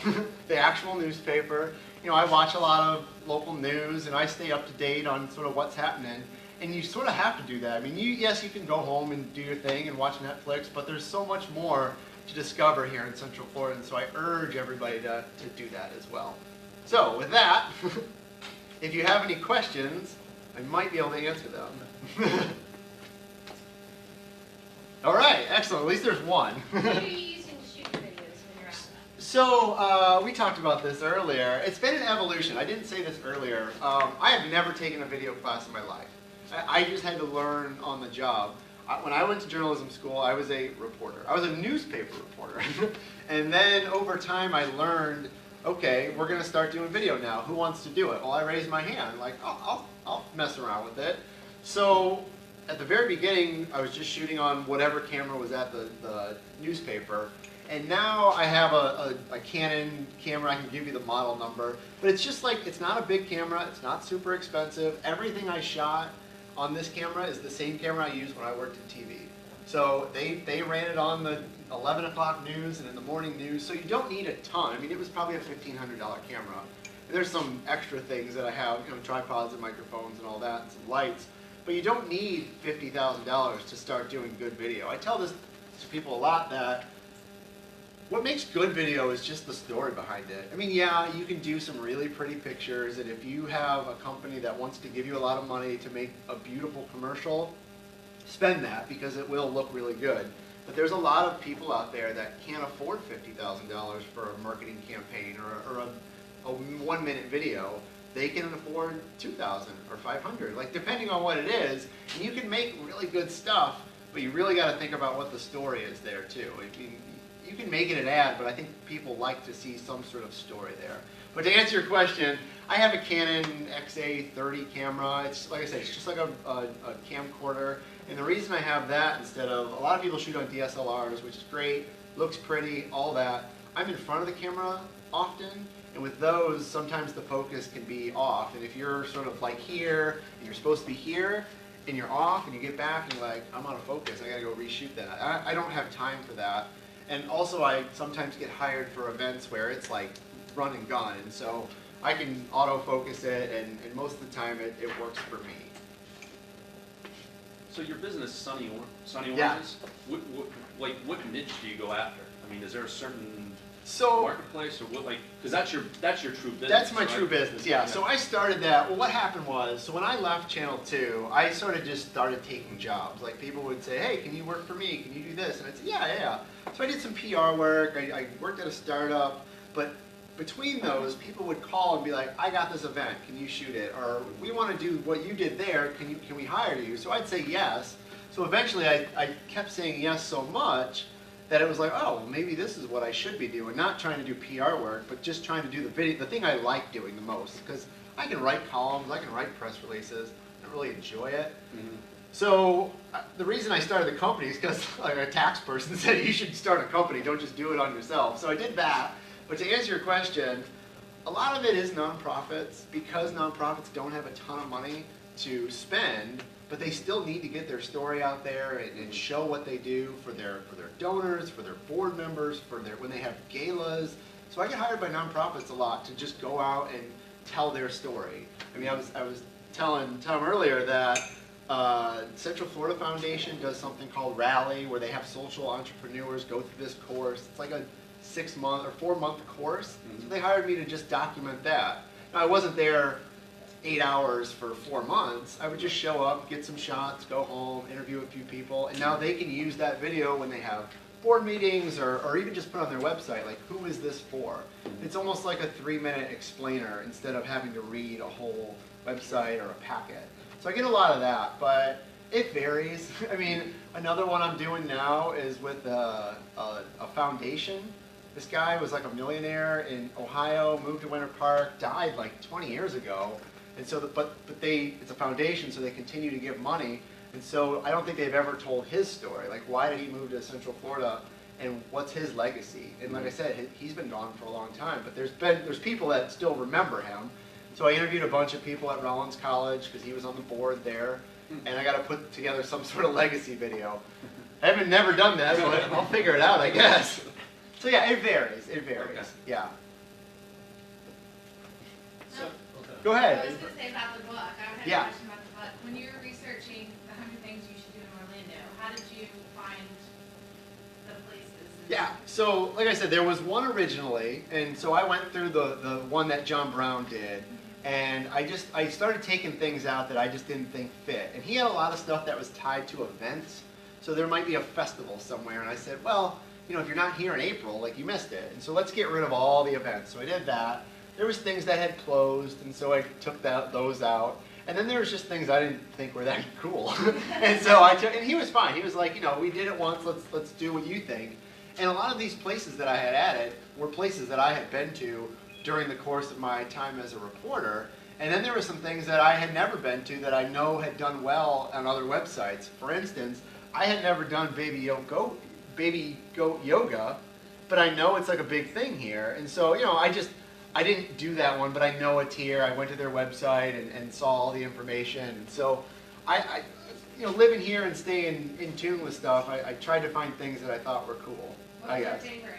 the actual newspaper. I watch a lot of local news and I stay up to date on sort of what's happening. And you sort of have to do that. I mean, yes, you can go home and do your thing and watch Netflix, but there's so much more to discover here in Central Florida, and so I urge everybody to do that as well. So with that, if you have any questions, I might be able to answer them. All right, excellent. At least there's one. What are you using to shoot videos when you're out? So we talked about this earlier. It's been an evolution. I didn't say this earlier. I have never taken a video class in my life. I just had to learn on the job. When I went to journalism school, I was a reporter. I was a newspaper reporter. And then over time, I learned, okay, we're going to start doing video now. Who wants to do it? Well, I raised my hand, like, oh, I'll mess around with it. So at the very beginning, I was just shooting on whatever camera was at the newspaper. And now I have a Canon camera. I can give you the model number. But it's just like, it's not a big camera. It's not super expensive. Everything I shot on this camera is the same camera I used when I worked in TV. So they ran it on the 11 o'clock news and in the morning news. So you don't need a ton. I mean, it was probably a $1,500 camera. And there's some extra things that I have, you know, tripods and microphones and all that, and some lights. But you don't need $50,000 to start doing good video. I tell this to people a lot, that what makes good video is just the story behind it. I mean, yeah, you can do some really pretty pictures, and if you have a company that wants to give you a lot of money to make a beautiful commercial, spend that, because it will look really good. But there's a lot of people out there that can't afford $50,000 for a marketing campaign or a 1 minute video. They can afford $2,000 or $500, like depending on what it is. And you can make really good stuff, but you really got to think about what the story is there too. I mean, you can make it an ad, but I think people like to see some sort of story there. But to answer your question, I have a Canon XA30 camera. It's like I said, it's just like a camcorder. And the reason I have that instead of, a lot of people shoot on DSLRs, which is great, looks pretty, all that. I'm in front of the camera often, and with those, sometimes the focus can be off. And if you're sort of like here, and you're supposed to be here, and you're off, and you get back, and you're like, I'm out of focus, I gotta go reshoot that. I don't have time for that. And also, I sometimes get hired for events where it's like run and gun, and so I can autofocus it, and most of the time it works for me. So your business, Sunny Oranges, Yeah. what niche do you go after? I mean, is there a certain So marketplace, or what, like, because that's your true business. that's my right? true business, yeah. So I started that. Well, what happened was, so when I left Channel 2, I sort of just started taking jobs. Like people would say, hey, can you work for me? Can you do this? And I'd say, yeah. So I did some PR work. I worked at a startup, but between those, people would call and be like, I got this event, can you shoot it? Or we want to do what you did there, can we hire you? So I'd say yes. So eventually I kept saying yes so much that it was like, oh, well, maybe this is what I should be doing. Not trying to do PR work, but just trying to do the video, the thing I like doing the most. Because I can write columns, I can write press releases, I don't really enjoy it. Mm-hmm. So the reason I started the company is because like, a tax person said you should start a company, don't just do it on yourself. So I did that. But to answer your question, a lot of it is nonprofits, because nonprofits don't have a ton of money to spend, but they still need to get their story out there and show what they do for their donors, for their board members, when they have galas. So I get hired by nonprofits a lot to just go out and tell their story. I mean, I was telling Tom earlier that Central Florida Foundation does something called Rally, where they have social entrepreneurs go through this course. It's like a 6-month or 4-month course. So they hired me to just document that. Now, I wasn't there 8 hours for 4 months. I would just show up, get some shots, go home, interview a few people, and now they can use that video when they have board meetings or even just put on their website, like, who is this for? It's almost like a 3-minute explainer instead of having to read a whole website or a packet. So I get a lot of that, but it varies. I mean, another one I'm doing now is with a foundation. This guy was like a millionaire in Ohio, moved to Winter Park, died like 20 years ago. And so, it's a foundation, so they continue to give money. And so I don't think they've ever told his story. Like, why did he move to Central Florida, and what's his legacy? And like I said, he's been gone for a long time, but there's people that still remember him. So I interviewed a bunch of people at Rollins College, because he was on the board there, and I got to put together some sort of legacy video. I haven't never done that, so I'll figure it out, I guess. So yeah, it varies. Okay. Yeah. So, go ahead. I was going to say about the book. I had a question about the book. When you were researching the 100 things you should do in Orlando, how did you find the places? Yeah, so like I said, there was one originally, and so I went through the one that John Brown did, and I started taking things out that I just didn't think fit. And he had a lot of stuff that was tied to events, so there might be a festival somewhere, and I said, well, you know, if you're not here in April, like, you missed it, and so let's get rid of all the events. So I did that. There was things that had closed, and so I took those out. And then there was just things I didn't think were that cool. And so and he was fine. He was like, you know, we did it once, let's do what you think. And a lot of these places that I had added were places that I had been to during the course of my time as a reporter. And then there were some things that I had never been to that I know had done well on other websites. For instance, I had never done baby goat yoga, but I know it's like a big thing here. And so, I didn't do that one, but I know it's here. I went to their website and saw all the information. And so I living here and staying in tune with stuff, I tried to find things that I thought were cool, I guess. What's your favorite?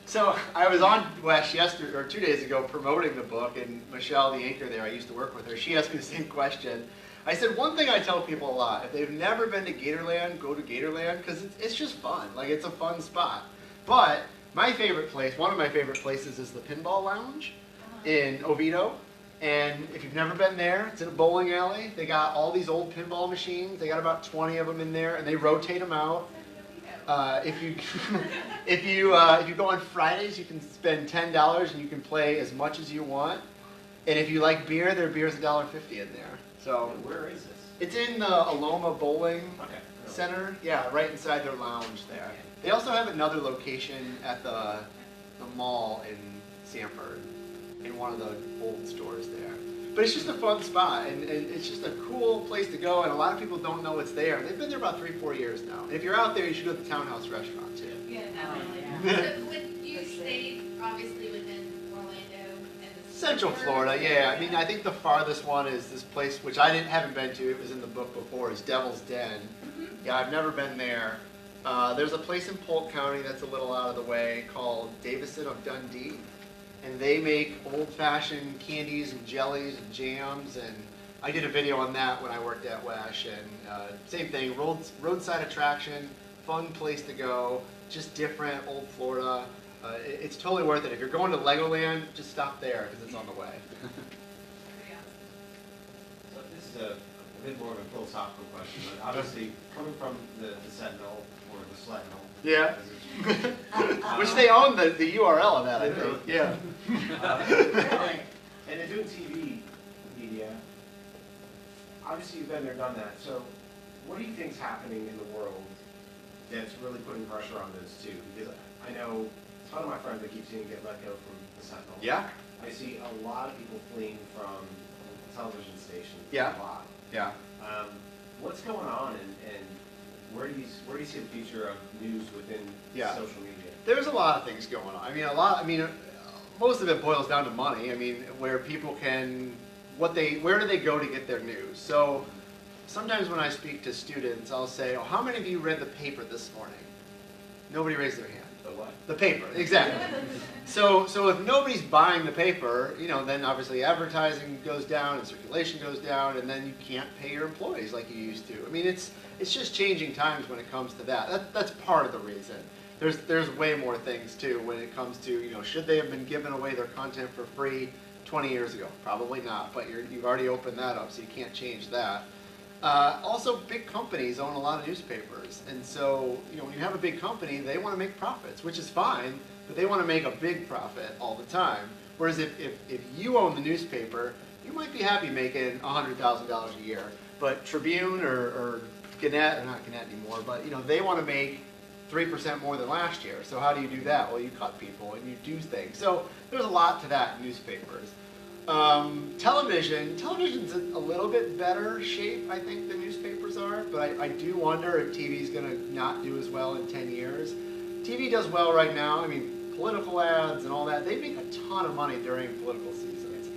So I was on West yesterday, or 2 days ago, promoting the book, and Michelle, the anchor there, I used to work with her, she asked me the same question. I said, one thing I tell people a lot, if they've never been to Gatorland, go to Gatorland, because it's just fun. Like, it's a fun spot. But my favorite place, one of my favorite places, is the Pinball Lounge in Oviedo. And if you've never been there, it's in a bowling alley. They got all these old pinball machines. They got about 20 of them in there, and they rotate them out. If you go on Fridays, you can spend $10 and you can play as much as you want. And if you like beer, their beer's $1.50 in there. So Where is this? it's in the Aloma Bowling Center. Yeah, right inside their lounge there. They also have another location at the mall in Sanford, in one of the old stores there. But it's just a fun spot, and it's just a cool place to go, and a lot of people don't know it's there. They've been there about 3-4 years now. And if you're out there, you should go to the Townhouse Restaurant too. Yeah, definitely. So would you stay obviously within Orlando and the Central Florida, yeah. I mean, I think the farthest one is this place, which I haven't been to. It was in the book before. Is Devil's Den. Yeah, I've never been there. There's a place in Polk County that's a little out of the way called Davison of Dundee, and they make old-fashioned candies and jellies and jams. And I did a video on that when I worked at WESH. And same thing, roadside attraction, fun place to go, just different, old Florida. It's totally worth it. If you're going to Legoland, just stop there because it's on the way. So this is a bit more of a philosophical question, but obviously coming from the Sentinel or the Sletinel. Yeah. Which they own the URL of that, I think. Yeah. And they're doing TV media. Obviously, you've been there, done that. So, what do you think's happening in the world that's really putting pressure on those two? Because I know a ton of my friends that keep seeing get let go from the Sentinel. Yeah. I see a lot of people fleeing from television stations. Yeah. A lot. Yeah. What's going on, and where do you see the future of news within social media? There's a lot of things going on. I mean, most of it boils down to money. I mean, where people can, where do they go to get their news? So sometimes when I speak to students, I'll say, "Oh, how many of you read the paper this morning?" Nobody raised their hand. The what? The paper, exactly. So if nobody's buying the paper, then obviously advertising goes down and circulation goes down, and then you can't pay your employees like you used to. I mean, it's just changing times when it comes to that. That's part of the reason. There's way more things too when it comes to, should they have been giving away their content for free 20 years ago? Probably not, but you've already opened that up, so you can't change that. Also, big companies own a lot of newspapers, and so when you have a big company, they want to make profits, which is fine, but they want to make a big profit all the time. Whereas if you own the newspaper, you might be happy making $100,000 a year, but Tribune or Gannett, or not Gannett anymore, but they want to make 3% more than last year. So how do you do that? Well, you cut people and you do things. So there's a lot to that in newspapers. Television's a little bit better shape, I think, than newspapers are, but I do wonder if TV's going to not do as well in 10 years. TV does well right now. I mean, political ads and all that, they make a ton of money during political seasons.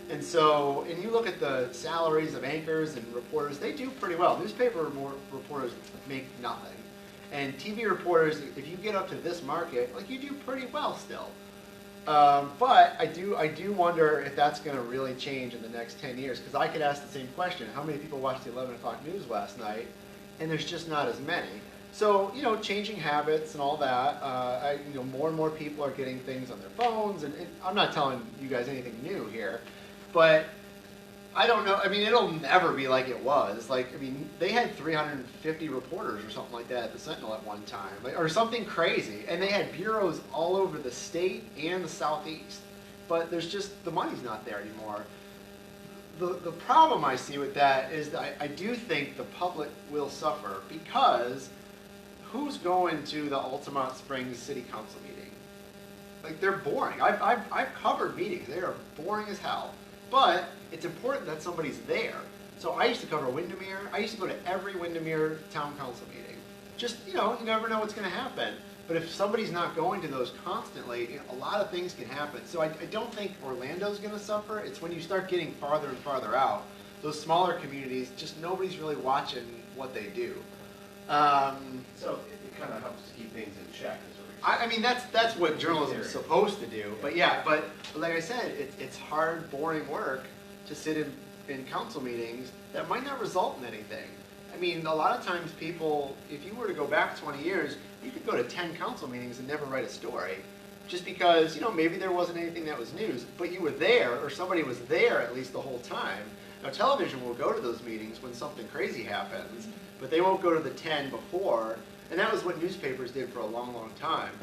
And so, and you look at the salaries of anchors and reporters, they do pretty well. Newspaper reporters make nothing. And TV reporters, if you get up to this market, you do pretty well still. But I do wonder if that's going to really change in the next 10 years, because I could ask the same question. How many people watched the 11 o'clock news last night? And there's just not as many. So, changing habits and all that, more and more people are getting things on their phones, and I'm not telling you guys anything new here, but I don't know. I mean, it'll never be like it was. They had 350 reporters or something like that at the Sentinel at one time, or something crazy. And they had bureaus all over the state and the Southeast. But there's just, the money's not there anymore. The problem I see with that is that I do think the public will suffer, because who's going to the Altamont Springs City Council meeting? They're boring. I've covered meetings. They are boring as hell. but it's important that somebody's there. So I used to cover Windermere. I used to go to every Windermere town council meeting. Just, you know, you never know what's going to happen. But if somebody's not going to those constantly, you know, a lot of things can happen. So I don't think Orlando's going to suffer. It's when you start getting farther and farther out. Those smaller communities, just nobody's really watching what they do. So it kind of helps to keep things in check. I mean, that's what journalism is supposed to do. But yeah, but like I said, it's hard, boring work to sit in council meetings that might not result in anything. I mean, a lot of times people, if you were to go back 20 years, you could go to 10 council meetings and never write a story. Just because, you know, maybe there wasn't anything that was news, but you were there, or somebody was there at least the whole time. Now, television will go to those meetings when something crazy happens, but they won't go to the 10 before, and that was what newspapers did for a long, long time.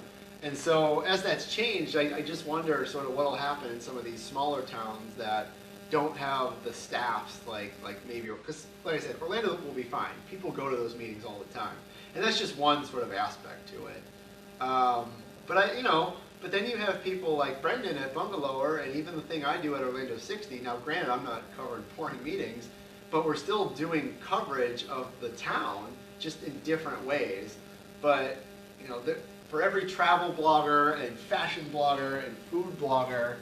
And so, as that's changed, I just wonder sort of what will happen in some of these smaller towns that don't have the staffs like maybe, because like I said, Orlando will be fine. People go to those meetings all the time, and that's just one sort of aspect to it. But then you have people like Brendan at Bungalower, and even the thing I do at Orlando 60. Now, granted, I'm not covering boring meetings, but we're still doing coverage of the town, just in different ways. But you know, for every travel blogger and fashion blogger and food blogger,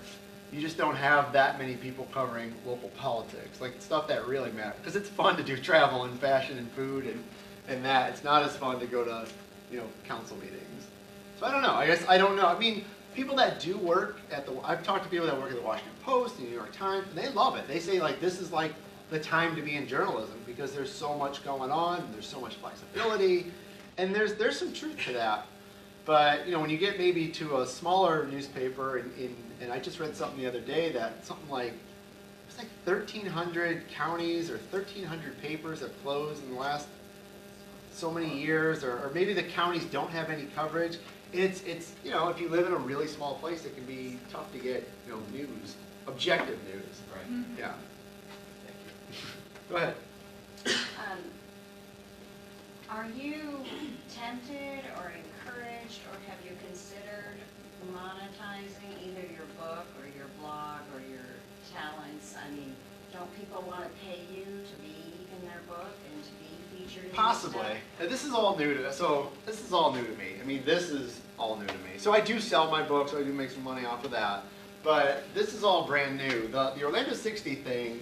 you just don't have that many people covering local politics, like stuff that really matters. Because it's fun to do travel and fashion and food and that. It's not as fun to go to, you know, council meetings. So I don't know. I guess I don't know. I mean, people that do work at I've talked to people that work at the Washington Post, the New York Times, and they love it. They say like this is like the time to be in journalism because there's so much going on, and there's so much flexibility, and there's some truth to that. But you know, when you get maybe to a smaller newspaper, and I just read something the other day that something like it's like 1,300 counties or 1,300 papers have closed in the last so many years, or maybe the counties don't have any coverage. It's you know, if you live in a really small place, it can be tough to get, you know, news, objective news. Right. Mm-hmm. Yeah. Go ahead. Are you tempted or encouraged, or have you considered monetizing either your book or your blog or your talents? I mean, don't people want to pay you to be in their book and to be featured in Possibly. stuff? Now, this is all new to this is all new to me. I mean, this is all new to me. So I do sell my books, so I do make some money off of that. But this is all brand new. The Orlando 60 thing,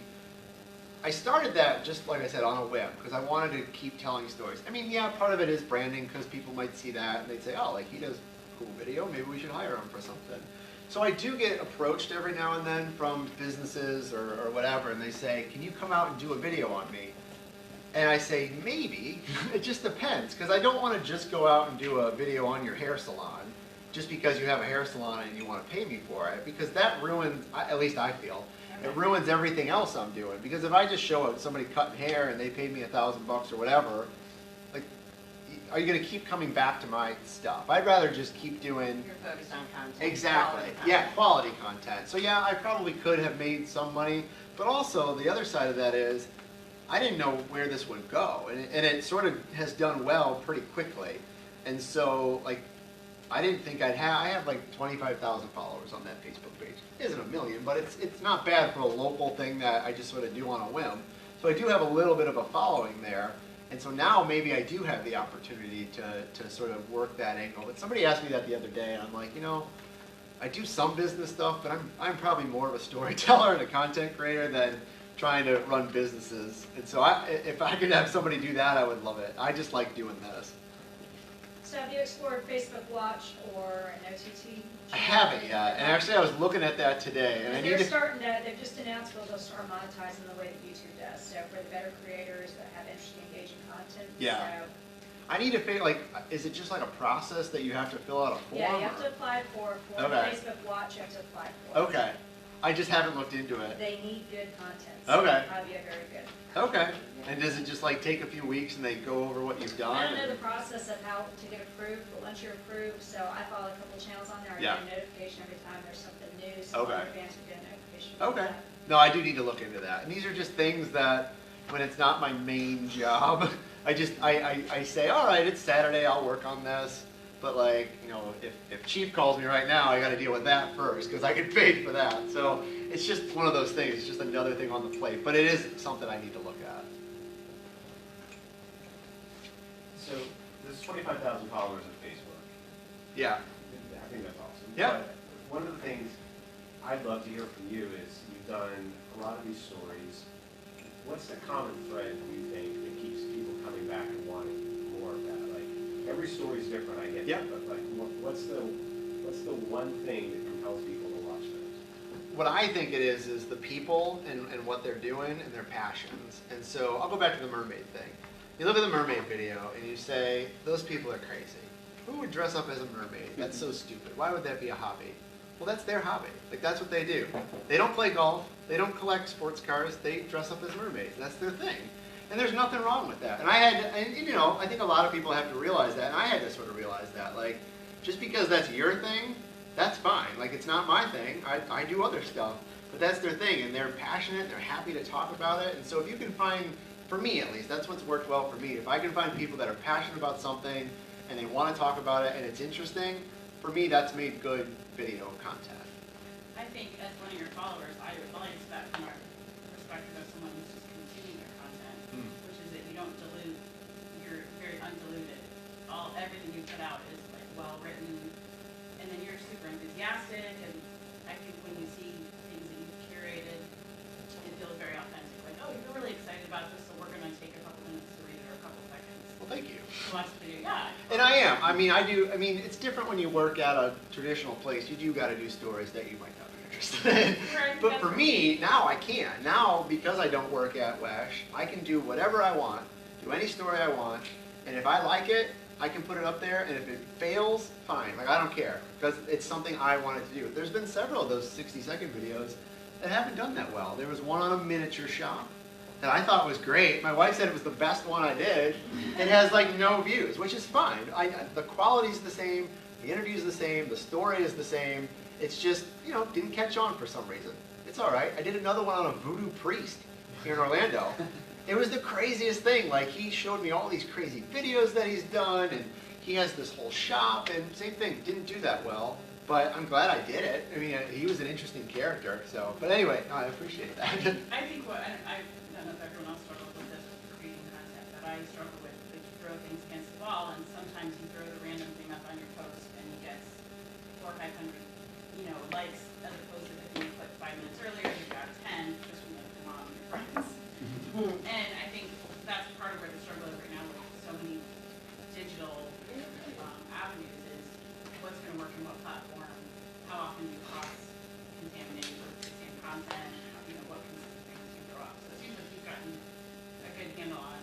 I started that just like I said on a whim because I wanted to keep telling stories. I mean, yeah, part of it is branding because people might see that and they'd say, oh, like he does cool video, maybe we should hire him for something. So I do get approached every now and then from businesses or whatever, and they say, can you come out and do a video on me? And I say, maybe. It just depends, because I don't want to just go out and do a video on your hair salon just because you have a hair salon and you want to pay me for it, because that ruins, at least I feel, it ruins everything else I'm doing. Because if I just show somebody cutting hair and they paid me $1,000 or whatever, like, are you going to keep coming back to my stuff? I'd rather just keep doing... You're focused on content. Exactly. Quality content. Yeah, quality content. So yeah, I probably could have made some money, but also the other side of that is, I didn't know where this would go, and it sort of has done well pretty quickly. And so, like, I didn't think I have like 25,000 followers on that Facebook page. It isn't a million, but it's not bad for a local thing that I just sort of do on a whim. So I do have a little bit of a following there, and so now maybe I do have the opportunity to sort of work that angle. But somebody asked me that the other day, and I'm like, you know, I do some business stuff, but I'm probably more of a storyteller and a content creator than trying to run businesses. And so if I could have somebody do that, I would love it. I just like doing this. So have you explored Facebook Watch or an OTT? I haven't yet, and actually I was looking at that today, and I need to... They've just announced they'll start monetizing the way that YouTube does. So for the better creators that have interesting, engaging content. Yeah. So, I need to figure, like, is it just like a process that you have to fill out a form? yeah, you have to apply for Okay. Facebook Watch. You have to apply for. Okay. I just haven't looked into it. They need good content. So Okay. it'll probably be a very good. Okay. And does it just like take a few weeks and they go over what you've done? I don't know the process of how to get approved, but once you're approved, so I follow a couple channels on there. I Yeah. get a notification every time there's something new. So Okay. in advance we get a notification. Okay. No, I do need to look into that. And these are just things that, when it's not my main job, I say, all right, it's Saturday, I'll work on this. But like, you know, if Chief calls me right now, I got to deal with that first because I get paid for that. So it's just one of those things. It's just another thing on the plate. But it is something I need to look at. So there's 25,000 followers on Facebook. Yeah. I think that's awesome. Yeah. But one of the things I'd love to hear from you is you've done a lot of these stories. What's the common thread you think that keeps people coming back and wanting more of that? Like every story's different, I get that, but like what's the one thing that compels people to watch those? What I think it is the people and what they're doing and their passions. And so I'll go back to the mermaid thing. You look at the mermaid video and you say, those people are crazy. Who would dress up as a mermaid? That's so stupid. Why would that be a hobby? Well, that's their hobby. Like, that's what they do. They don't play golf. They don't collect sports cars. They dress up as mermaids. That's their thing. And there's nothing wrong with that. And you know, I think a lot of people have to realize that, and I had to sort of realize that. Like, just because that's your thing, that's fine. Like, it's not my thing. I do other stuff. But that's their thing, and they're passionate. They're happy to talk about it. And so if you can find, for me at least, that's what's worked well for me. If I can find people that are passionate about something, and they want to talk about it, and it's interesting, for me, that's made good video content. I think as one of your followers, I would like that from our perspective of someone who's just consuming their content, which is that you don't dilute, you're very undiluted. Everything you put out is like well written, and then you're super enthusiastic, and I think when you see things that you've curated, it feels very authentic. Like, oh, you're really excited about this, so we're going to take a couple minutes to read it or a couple seconds. Well, thank you. To watch the video, yeah. And I am. I mean, it's different when you work at a traditional place. You do got to do stories that you might not be interested in. Right, But for me, now I can. Now, because I don't work at WESH, I can do whatever I want, do any story I want, and if I like it, I can put it up there, and if it fails, fine. Like, I don't care, because it's something I wanted to do. There's been several of those 60-second videos that haven't done that well. There was one on a miniature shop that I thought was great. My wife said it was the best one I did. It has like no views, which is fine. The quality's the same, the interview's the same, the story is the same. It's just, you know, didn't catch on for some reason. It's all right. I did another one on a voodoo priest here in Orlando. It was the craziest thing. Like, he showed me all these crazy videos that he's done, and he has this whole shop, and same thing, didn't do that well. But I'm glad I did it. I mean, he was an interesting character. So, but anyway, I appreciate that. I think what I don't know if everyone else struggles with this with creating content, but I struggle with like you throw things against the wall, and sometimes you throw the random thing up on your post and you get 400 or 500, you know, likes, as opposed to the thing you put 5 minutes earlier, you got 10 just from like your mom and your friends. And I think that's part of where the struggle is right now with so many digital avenues is what's going to work in what platform, how often you cross-contaminate with the same content, you know, what consistent things you throw up. So it seems like you've gotten a good handle on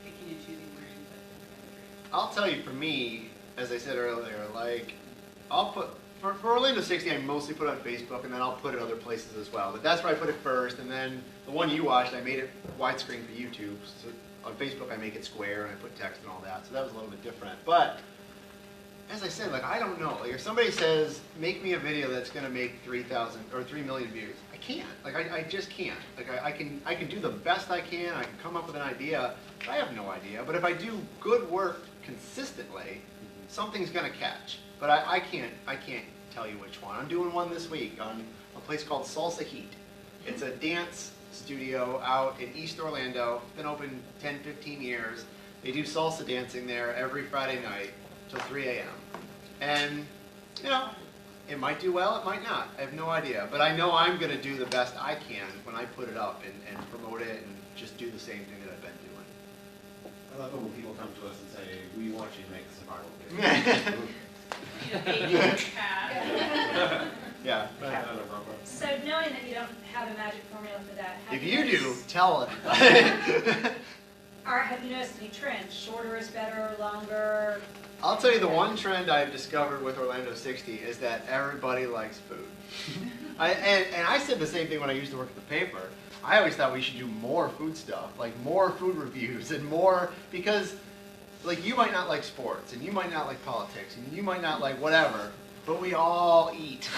picking and choosing where you put things imagery. I'll tell you, for me, as I said earlier, like, I'll put, for Orlando 60, I mostly put on Facebook, and then I'll put it other places as well. But that's where I put it first, and then the one you watched, I made it widescreen for YouTube. So on Facebook, I make it square, and I put text and all that. So that was a little bit different. But as I said, like, I don't know. Like, if somebody says, make me a video that's going to make 3,000 or 3 million views, I can't. Like, I just can't. Like, I can do the best I can. I can come up with an idea, but I have no idea. But if I do good work consistently, something's going to catch. But I can't tell you which one. I'm doing one this week on a place called Salsa Heat. It's a dance studio out in East Orlando. It's been open 10, 15 years. They do salsa dancing there every Friday night till 3 a.m. And, you know, it might do well, it might not. I have no idea. But I know I'm going to do the best I can when I put it up and promote it and just do the same thing that I've been doing. I love it when people come to us and say, we want you to make this a viral video. Yeah. So knowing that you don't have a magic formula for that, If you do, tell it. have you noticed any trends? Shorter is better, longer? I'll tell you the one trend I've discovered with Orlando 60 is that everybody likes food. And I said the same thing when I used to work at the paper. I always thought we should do more food stuff, like more food reviews and more, because like you might not like sports and you might not like politics and you might not like whatever, but we all eat.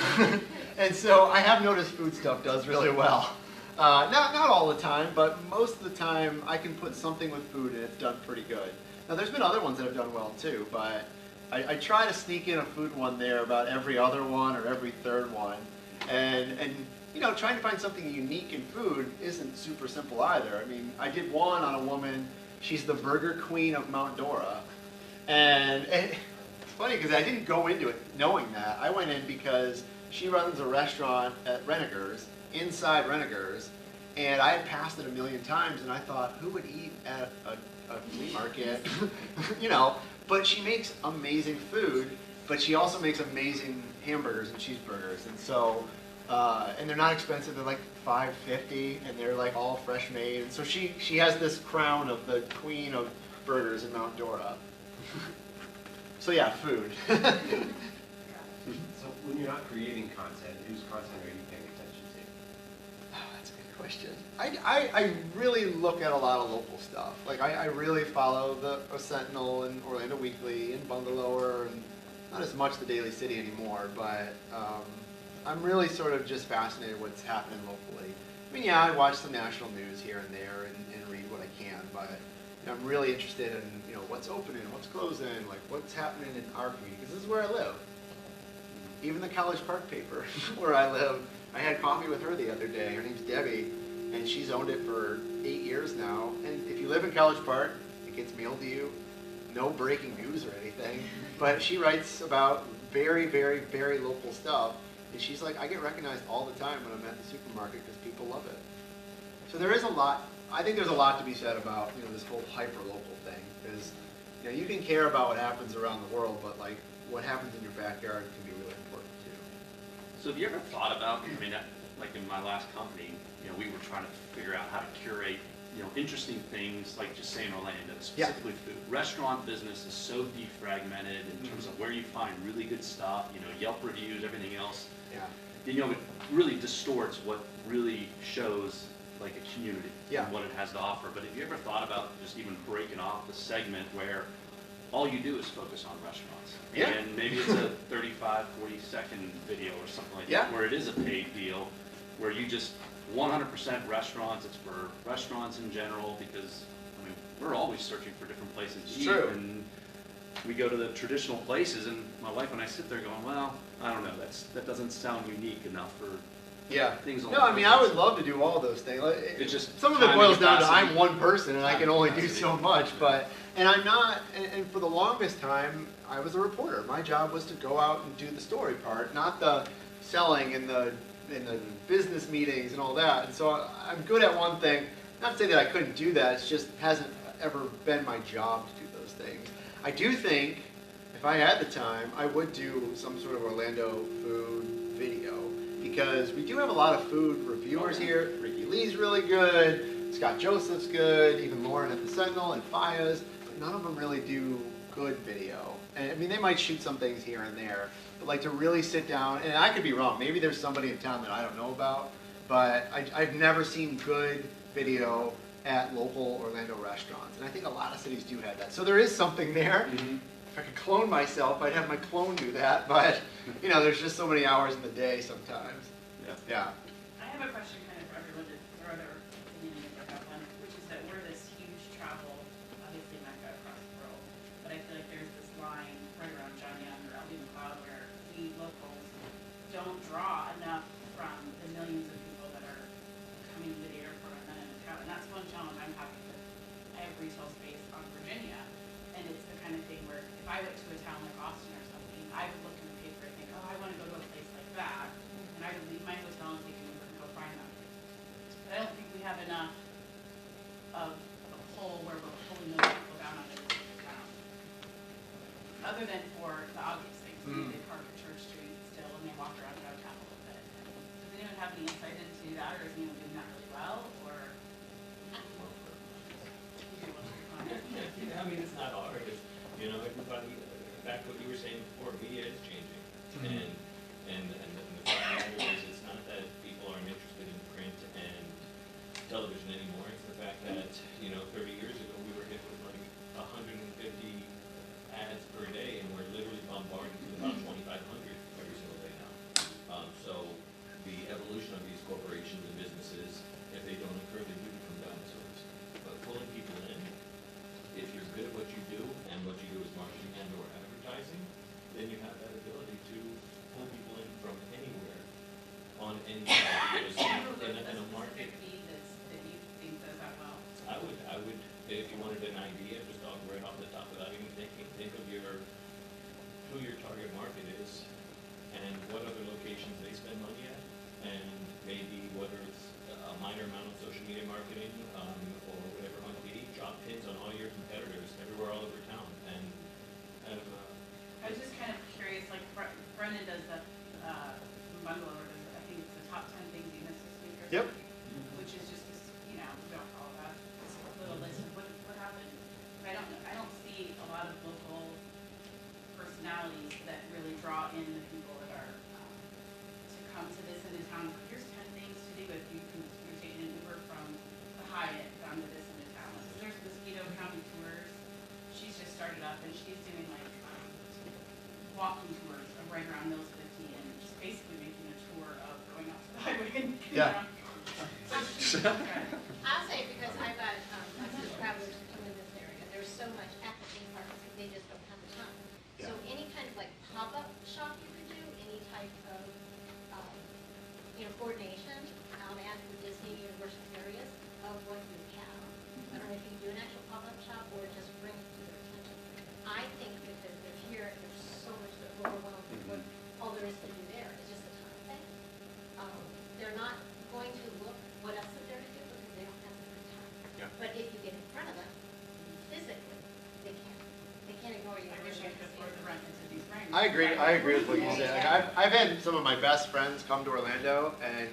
And so I have noticed food stuff does really well. Not all the time, but most of the time I can put something with food and it's done pretty good. Now there's been other ones that have done well too, but I try to sneak in a food one there about every other one or every third one. And you know, trying to find something unique in food isn't super simple either. I mean, I did one on a woman, she's the burger queen of Mount Dora. And it's funny because I didn't go into it knowing that. I went in because she runs a restaurant at Renegers, inside Renegers, and I had passed it a million times and I thought, who would eat at a flea market? You know, but she makes amazing food, but she also makes amazing hamburgers and cheeseburgers. And so, and they're not expensive, they're like $5.50 and they're like all fresh made. And so she has this crown of the queen of burgers in Mount Dora. So yeah, food. So when you're not creating content, whose content are you paying attention to? Oh, that's a good question. I really look at a lot of local stuff. Like I really follow the Sentinel and Orlando Weekly and Bungalower, and not as much the Daily City anymore, but I'm really sort of just fascinated what's happening locally. I mean, yeah, I watch some national news here and there and read what I can, but you know, I'm really interested in, you know, what's opening, what's closing, like what's happening in our community, because this is where I live. Even the College Park paper where I live, I had coffee with her the other day. Her name's Debbie, and she's owned it for 8 years now. And if you live in College Park, it gets mailed to you. No breaking news or anything, but she writes about very, very, very local stuff. And she's like, I get recognized all the time when I'm at the supermarket because people love it. So there is a lot. I think there's a lot to be said about, you know, this whole hyper local thing, because you know, you can care about what happens around the world, but like what happens in your backyard can be really important too. So have you ever thought about, I mean, like in my last company, you know, we were trying to figure out how to curate, you know, interesting things, like just saying Orlando, specifically food. Restaurant business is so defragmented in terms of where you find really good stuff, you know, Yelp reviews, everything else. Yeah. You know, it really distorts what really shows like a community and what it has to offer. But have you ever thought about just even breaking off the segment where all you do is focus on restaurants? Yeah. And maybe it's a 35, 40-second video or something like that, where it is a paid deal, where you just 100% restaurants, it's for restaurants in general, because I mean, we're always searching for different places to eat. True. And we go to the traditional places, and my wife and I sit there going, well, I don't know, that doesn't sound unique enough for things along No, I mean, I would love to do all those things. It's just some of it boils down to capacity. I'm one person and I can only do so much, but, and I'm not, and for the longest time, I was a reporter. My job was to go out and do the story part, not the selling and the business meetings and all that. And so I'm good at one thing. Not to say that I couldn't do that, it just hasn't ever been my job to do those things. I do think, if I had the time, I would do some sort of Orlando food video, because we do have a lot of food reviewers here. Ricky Lee's really good, Scott Joseph's good, even Lauren at the Sentinel and Faya's, but none of them really do good video. And I mean, they might shoot some things here and there, but like to really sit down, and I could be wrong, maybe there's somebody in town that I don't know about, but I've never seen good video at local Orlando restaurants. And I think a lot of cities do have that. So there is something there. If I could clone myself, I'd have my clone do that, but you know, there's just so many hours in the day sometimes. Yeah. I have a question kind of for everyone to throw their opinion in if they have one, which is that we're this huge travel, obviously Mecca across the world, but I feel like there's this line right around John Young or Alvin McLeod where we locals don't draw enough from the millions of people that are coming to the airport and then in the town. And that's one challenge I'm having with, I have retail space on Virginia, and it's the kind of thing where if I went to a town like Austin or something, I would look in the paper and think, oh, I want to go to a place like that. And I would leave my hotel and take an Uber and go find them. But I don't think we have enough of a pull where we're pulling those people down on their town. Other than for the obvious things, maybe they park at Church Street still and they walk around downtown a little bit. Does anyone have any insight into that, or is anyone doing that really well, or? I mean, it's not hard. You know, everybody, back to what you were saying before, media is changing. And the fact of the matter is, it's not that people aren't interested in print and television anymore. It's the fact that, you know, 30 years ago, we were hit with like 150 ads per day, and we're literally bombarded with about 2,500 every single day now. So the evolution of these corporations and businesses, if they don't occur, they do become dinosaurs. But pulling people in, if you're good at what you do, and what you do is marketing and or advertising, on any side, because in a market, that you think does that well? I would, if you wanted an idea, just off right off the top without even thinking, think of who your target market is and what other locations they spend money at, and maybe whether it's a minor amount of social media marketing, or whatever it might be, drop pins on all your competitors everywhere all over town, and I was just kind of curious, like Brendan does the bundle, or does, I think it's the top 10 things you missed this week or Yep. something, which is just this, you know, we don't call that, this little list of what happened. But I don't see a lot of local personalities that really draw in the people that are to come to this end of town. Here's 10 things to do if you're taking an Uber from the Hyatt down to this end of town. So there's Mosquito County Tours. She's just started up and she's doing like walking tours of right around Mills 50 and just basically making a tour of going off the highway and Yeah. I'll say it because I've got, lots of travelers who come in this area, there's so much at the theme parks, they just don't have the time. So any kind of like pop-up shop you could do, any type of, coordination out at the Disney Universal areas of what you have. I don't know if you can do an actual pop-up shop or just bring it to their attention. I think because they're here, there's so much that overwhelmed with what all there is to do there, it's just a time thing. They're not going to look what else is there to do because they don't have the free time. Yeah. But if you get in front of them, physically, they can't. They can't ignore you. I wish I could afford the rent into these rings. I agree with what you said. Like, I've had some of my best friends come to Orlando, and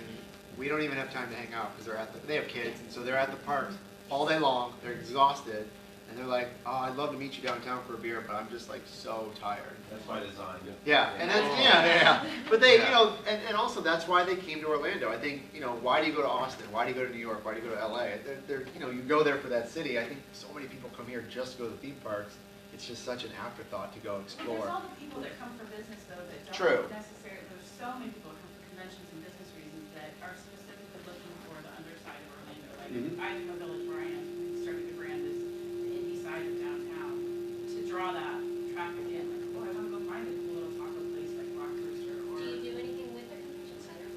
we don't even have time to hang out because they have kids, and so they're at the parks all day long. They're exhausted, and they're like, "Oh, I'd love to meet you downtown for a beer, but I'm just like so tired." That's by design. Yeah, and that's yeah. But they, and also that's why they came to Orlando. I think, why do you go to Austin? Why do you go to New York? Why do you go to LA? They're you go there for that city. I think so many people come here just to go to the theme parks. It's just such an afterthought to go Well, explore. there's all the people that come for business though that don't True. necessarily, there's so many people that come for conventions and business reasons that are specifically looking for the underside of Orlando. Like I'm a village where I am, we started the brand is the indie side of downtown to draw that traffic in. Like, oh, I want to go find a cool little taco place like Rock Rooster or. Do you do anything with the convention center?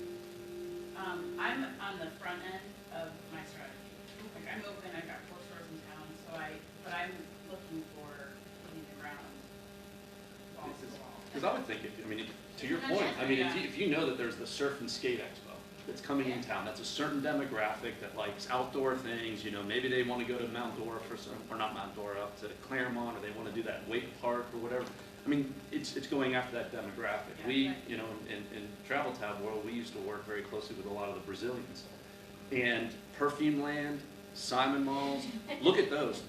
I'm on the front end of my strategy. Like I'm open, I've got 4 stores in town, but I'm looking for putting the ground balls to the wall. Because I would think, to your point, if you know that there's the Surf and Skate Expo that's coming in town, that's a certain demographic that likes outdoor things, maybe they want to go to Mount Dora or not Mount Dora, up to Claremont, or they want to do that Wake Park or whatever. It's going after that demographic. We, in Travel Tab world, we used to work very closely with a lot of the Brazilians. And Perfume Land, Simon Malls, look at those.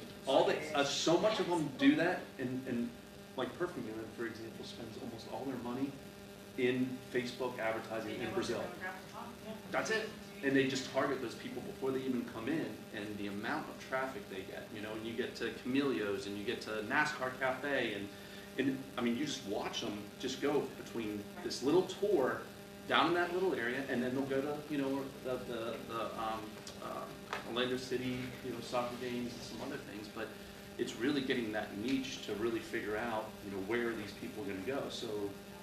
So much of them do that, and like Perfume Land, for example, spends almost all their money in Facebook advertising in Brazil. That's it. And they just target those people before they even come in, and the amount of traffic they get, and you get to Camellios, and you get to NASCAR Cafe, and you just watch them just go between this little tour down in that little area, and then they'll go to, the Orlando City, soccer games and some other things, but it's really getting that niche to really figure out, where these people are going to go. So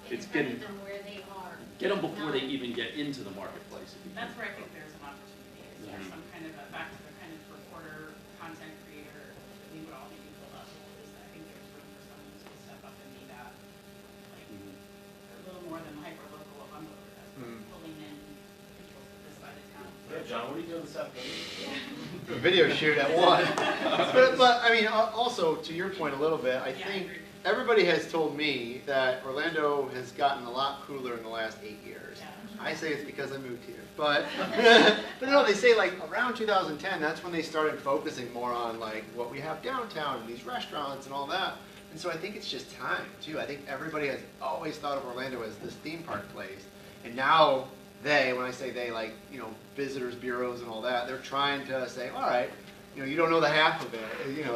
it's getting them where they are. Get them before they even get into the marketplace. That's where I think there's an opportunity, is some kind of back to the kind of reporter, content creator that we would all be equal level, is I think there's room for someone to step up and be that, like, a little more than hyper-local of unloader, that's pulling in people to this side of town. Yeah, John, what are you doing this afternoon? A video shoot at 1. but also to your point a little bit, I think everybody has told me that Orlando has gotten a lot cooler in the last 8 years. I say it's because I moved here, but no, they say like around 2010, that's when they started focusing more on like what we have downtown and these restaurants and all that. And so I think it's just time too. I think everybody has always thought of Orlando as this theme park place, and now when I say they, like, visitors bureaus and all that, they're trying to say, all right, you don't know the half of it,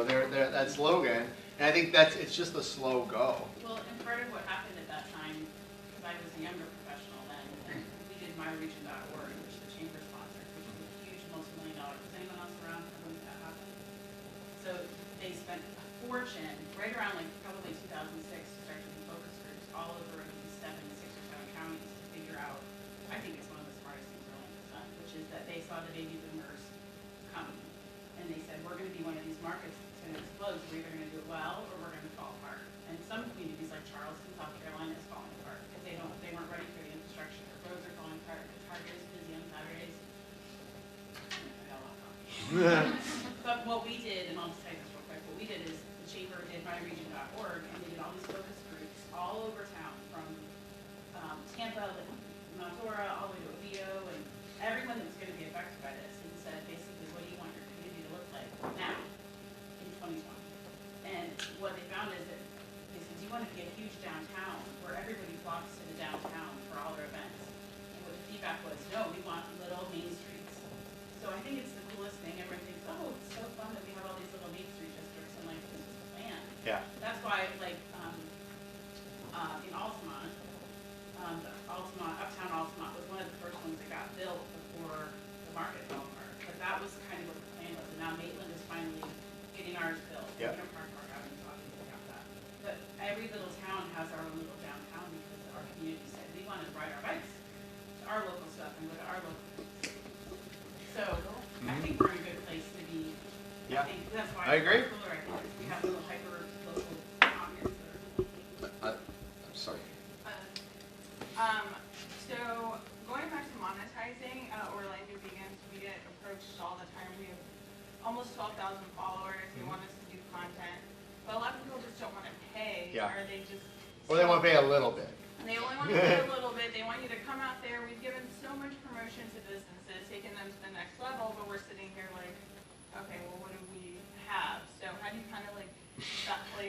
they're that slogan, and I think it's just a slow go. Well, and part of what happened at that time, because I was a younger professional then, and we did myregion.org, which the chamber sponsored, which was a huge multi-million-dollar. Was anyone else around when that happened? So they spent a fortune right around like probably 2006 to start doing focus groups all over these 6 or 7 counties to figure out. I think it's one of the smartest saw the baby boomers coming. And they said, we're gonna be one of these markets that's gonna explode, so we're either gonna do it well or we're gonna fall apart. And some communities like Charleston, South Carolina is falling apart because they weren't ready for the infrastructure. The roads are falling apart, the Target is busy on Saturdays. I got a lot of coffee. But what we did, and I'll just tell you this real quick, what we did is the chamber did myregion.org, and they did all these focus groups all over town, from Tampa, Montora, all the way to Oviedo, and everyone that was going to be affected by this, and said basically, what do you want your community to look like now in 2020? And what they found is that they said, do you want to be a huge downtown where everybody flocks to the downtown for all their events? And what the feedback was, no, we want little main streets. So I think it's the coolest thing. Everyone thinks, oh, it's so fun that we have all these little main street districts, and like, this was the plan. Yeah. That's why, like, in Altamont, Uptown Altamont was one of the first ones that got built before the market fell apart. But that was kind of what the plan was. And now Maitland is finally getting ours built. Yep. Park Avenue, obviously got that. But every little town has our own little downtown because our community said we want to ride our bikes to our local stuff and go to our local things. So I think we're in a good place to be. Yeah. I think that's why I agree. it's cooler. I think is we have little hyper local pockets that are. I'm sorry. So going back to monetizing Orlando Vegans, we get approached all the time. We have almost 12,000 followers. They want us to do content, but a lot of people just don't want to pay. Yeah. Or they just. Or they want to pay a little bit. And they only want to pay a little bit. They want you to come out there. We've given so much promotion to businesses, taken them to the next level, but we're sitting here like, okay, well, what do we have? So how do you kind of like,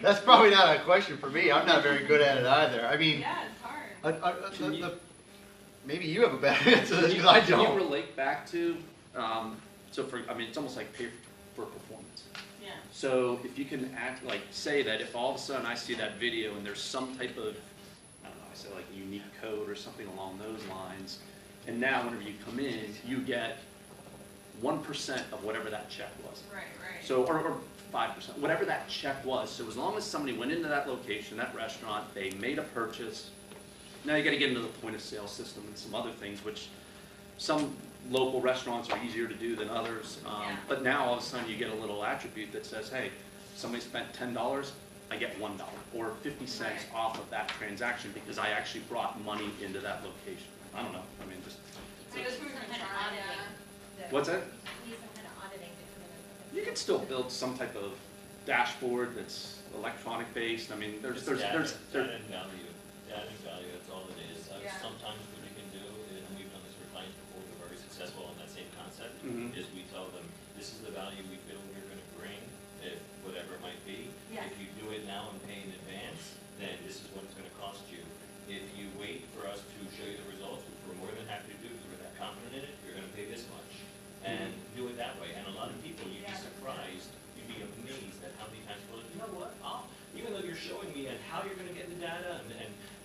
That's probably not a question for me. I'm not very good at it either. I mean, yeah, it's hard. Maybe you have a better answer because I Can you don't. relate back to, it's almost like pay for performance. Yeah. So if you can act, like, say that if all of a sudden I see that video and there's some type of, I don't know, I say like a unique code or something along those lines, and now whenever you come in, you get 1% of whatever that check was. Right, right. So, or 5%, whatever that check was. So as long as somebody went into that location, that restaurant, they made a purchase. Now you got to get into the point of sale system and some other things, which some local restaurants are easier to do than others. Yeah. But now all of a sudden you get a little attribute that says, hey, somebody spent $10, I get $1 or 50 cents off of that transaction because I actually brought money into that location. I don't know. I mean, just. What's that? You can still build some type of dashboard that's electronic based. I mean, there's Data and value. Data and value, that's all it is. Sometimes what we can do, and we've done this for clients before, we're very successful on that same concept, is we tell them, this is the value we feel we're going to bring, if whatever it might be. Yeah. If you do it now and pay in advance, then this is what it's going to cost you. If you wait for us to show you the results, which we're more than happy to do, because we're that confident in it, you're going to pay this much. And do it that way. And a lot of people, you'd be surprised, you'd be amazed at how many times people are like, you know what, even though you're showing me and how you're going to get the data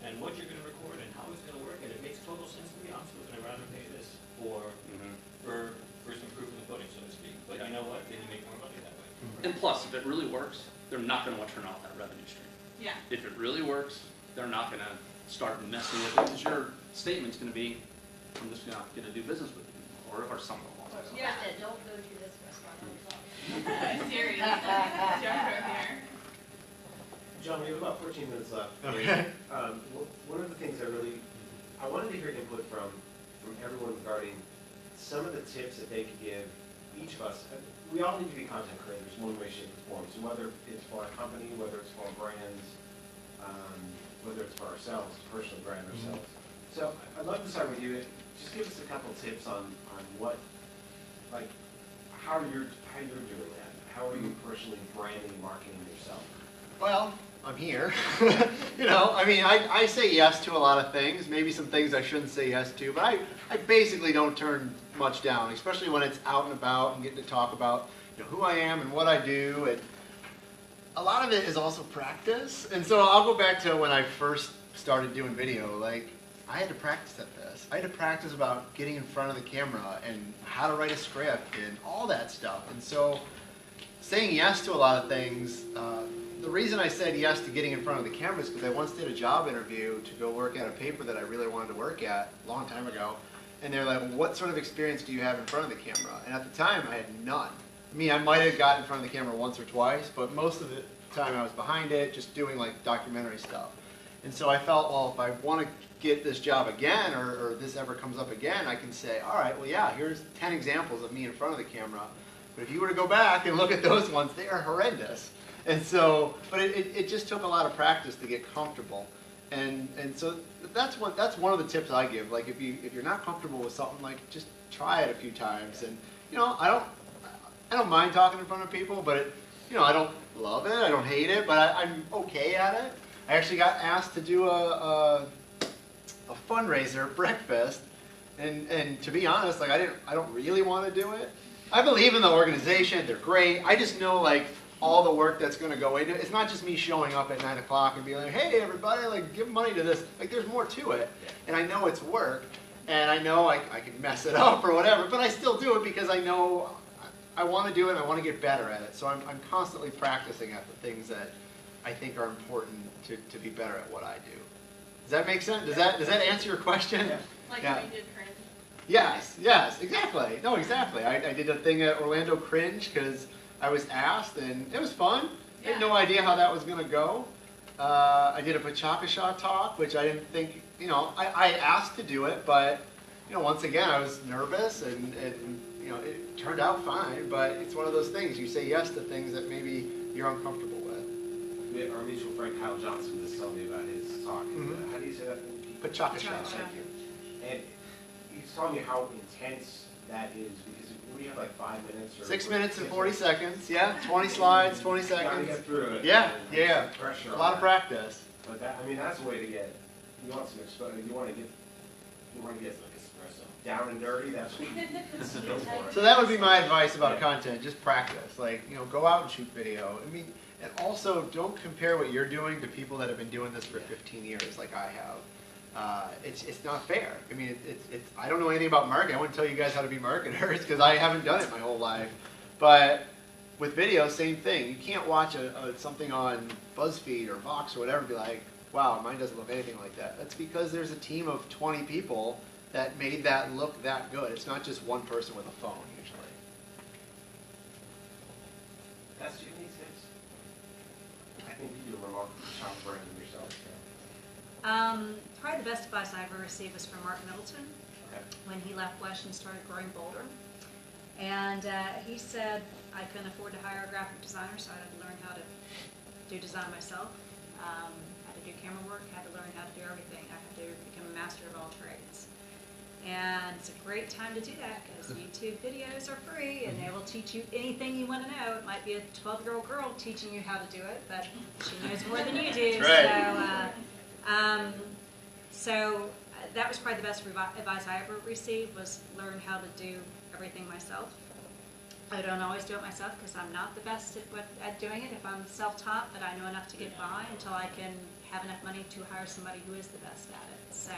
and what you're going to record and how it's going to work, and it makes total sense to me, I'm still going to rather pay this for some proof in the pudding, so to speak. But you know what, then you make more money that way. And plus, if it really works, they're not going to want to turn off that revenue stream. Yeah. If it really works, they're not going to start messing with it because your statement's going to be, I'm just not going to do business with you or something along those lines. Yeah, don't go to this restaurant. Serious. Jump over here. John, we have about 14 minutes left. Okay. One of the things I wanted to hear input from everyone regarding some of the tips that they could give each of us. We all need to be content creators in one way, shape, or form. So whether it's for our company, whether it's for our brands, whether it's for ourselves, personally brand ourselves. So I'd love to start with you. Just give us a couple tips on what, like, how you're doing that. How are you personally branding and marketing yourself? Well, I'm here. I mean, I say yes to a lot of things, maybe some things I shouldn't say yes to, but I basically don't turn much down, especially when it's out and about and getting to talk about who I am and what I do. And a lot of it is also practice. And so I'll go back to when I first started doing video. Like, I had to practice at this. I had to practice about getting in front of the camera and how to write a script and all that stuff. And so saying yes to a lot of things, the reason I said yes to getting in front of the camera is because I once did a job interview to go work at a paper that I really wanted to work at a long time ago. And they're like, well, what sort of experience do you have in front of the camera? And at the time, I had none. I mean, I might have gotten in front of the camera once or twice, but most of the time I was behind it, just doing like documentary stuff. And so I felt, well, if I want to get this job again, or this ever comes up again, I can say, all right, well, yeah, here's 10 examples of me in front of the camera. But if you were to go back and look at those ones, they are horrendous. And so, but it just took a lot of practice to get comfortable. And so that's one of the tips I give. Like if you're not comfortable with something, like just try it a few times. And I don't mind talking in front of people, but I don't love it. I don't hate it, but I'm okay at it. I actually got asked to do a fundraiser breakfast, and to be honest, like I don't really want to do it. I believe in the organization; they're great. I just know like all the work that's going to go into it. It's not just me showing up at 9 o'clock and being like, hey, everybody, like, give money to this. Like, there's more to it. And I know it's work. And I know I can mess it up or whatever, but I still do it because I know I want to do it and I want to get better at it. So I'm constantly practicing at the things that I think are important to be better at what I do. Does that make sense? Does that answer your question? Yeah. Like yeah. we did Cringe. Yes, exactly. No, exactly. I did a thing at Orlando Cringe because I was asked, and it was fun. I had no idea how that was going to go. I did a Pachakasha talk, which I didn't think, I asked to do it, but, once again, I was nervous, and it turned out fine, but it's one of those things. You say yes to things that maybe you're uncomfortable with. Our mutual friend Kyle Johnson just told me about his talk. Mm-hmm. How do you say that? Pachakasha. Thank you. And he's telling me how intense that is, because we have like 5 minutes or 6 minutes and 40 seconds, yeah. 20 slides, 20 You gotta seconds. get through it. Yeah. Pressure A lot of practice. But that's a way to get. You want some exposure. You want to get like espresso down and dirty. That's what you go for. So that would be my advice about content. Just practice. Like, go out and shoot video. I mean, and also don't compare what you're doing to people that have been doing this for 15 years, like I have. It's not fair. I mean, I don't know anything about marketing. I wouldn't tell you guys how to be marketers because I haven't done it my whole life. But with video, same thing. You can't watch something on BuzzFeed or Vox or whatever and be like, wow, mine doesn't look anything like that. That's because there's a team of 20 people that made that look that good. It's not just one person with a phone, usually. That's Jimmy's tips. I think you do a remarkable job branding yourself. Probably the best advice I ever received was from Mark Middleton when he left Wesh and started growing Boulder. And he said I couldn't afford to hire a graphic designer, so I had to learn how to do design myself. Had to do camera work, had to learn how to do everything. I had to become a master of all trades. And it's a great time to do that because YouTube videos are free and they will teach you anything you want to know. It might be a 12-year-old girl teaching you how to do it, but she knows more than you do. Right. So that was probably the best advice I ever received, was learn how to do everything myself. I don't always do it myself because I'm not the best at doing it if I'm self-taught, but I know enough to get by until I can have enough money to hire somebody who is the best at it. So,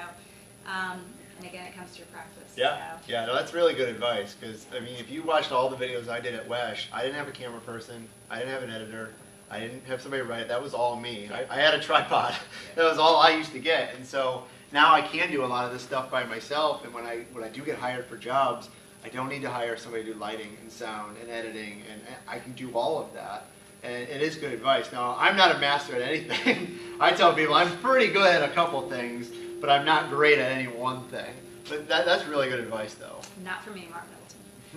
and again, it comes through practice. Yeah, So. yeah, no, that's really good advice because, I mean, if you watched all the videos I did at Wesh, I didn't have a camera person, I didn't have an editor, I didn't have somebody write it, that was all me. I had a tripod, that was all I used to get, and so now I can do a lot of this stuff by myself, and when I do get hired for jobs, I don't need to hire somebody to do lighting and sound and editing, and I can do all of that. And it is good advice. Now, I'm not a master at anything. I tell people I'm pretty good at a couple things, but I'm not great at any one thing. But that's really good advice, though. Not for me, Mark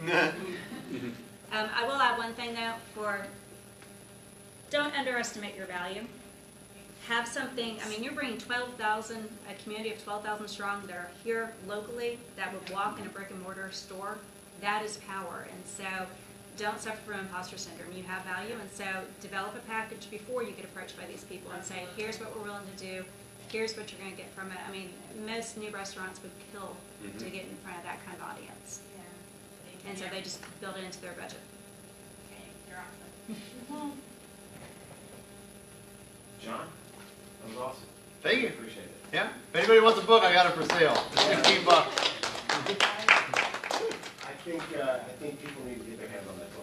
Middleton. I will add one thing, though, don't underestimate your value. Have something, I mean, you're bringing 12,000, a community of 12,000 strong that are here locally that would walk in a brick and mortar store. That is power. And so don't suffer from imposter syndrome. You have value, and so develop a package before you get approached by these people and say, here's what we're willing to do, here's what you're going to get from it. I mean, most new restaurants would kill to get in front of that kind of audience. Yeah. And so they just build it into their budget. Okay, you're awesome. John, that was awesome. Thank you. Appreciate it. Yeah. If anybody wants a book, I got it for sale. It's 15 bucks. I think people need to get their hands on that book.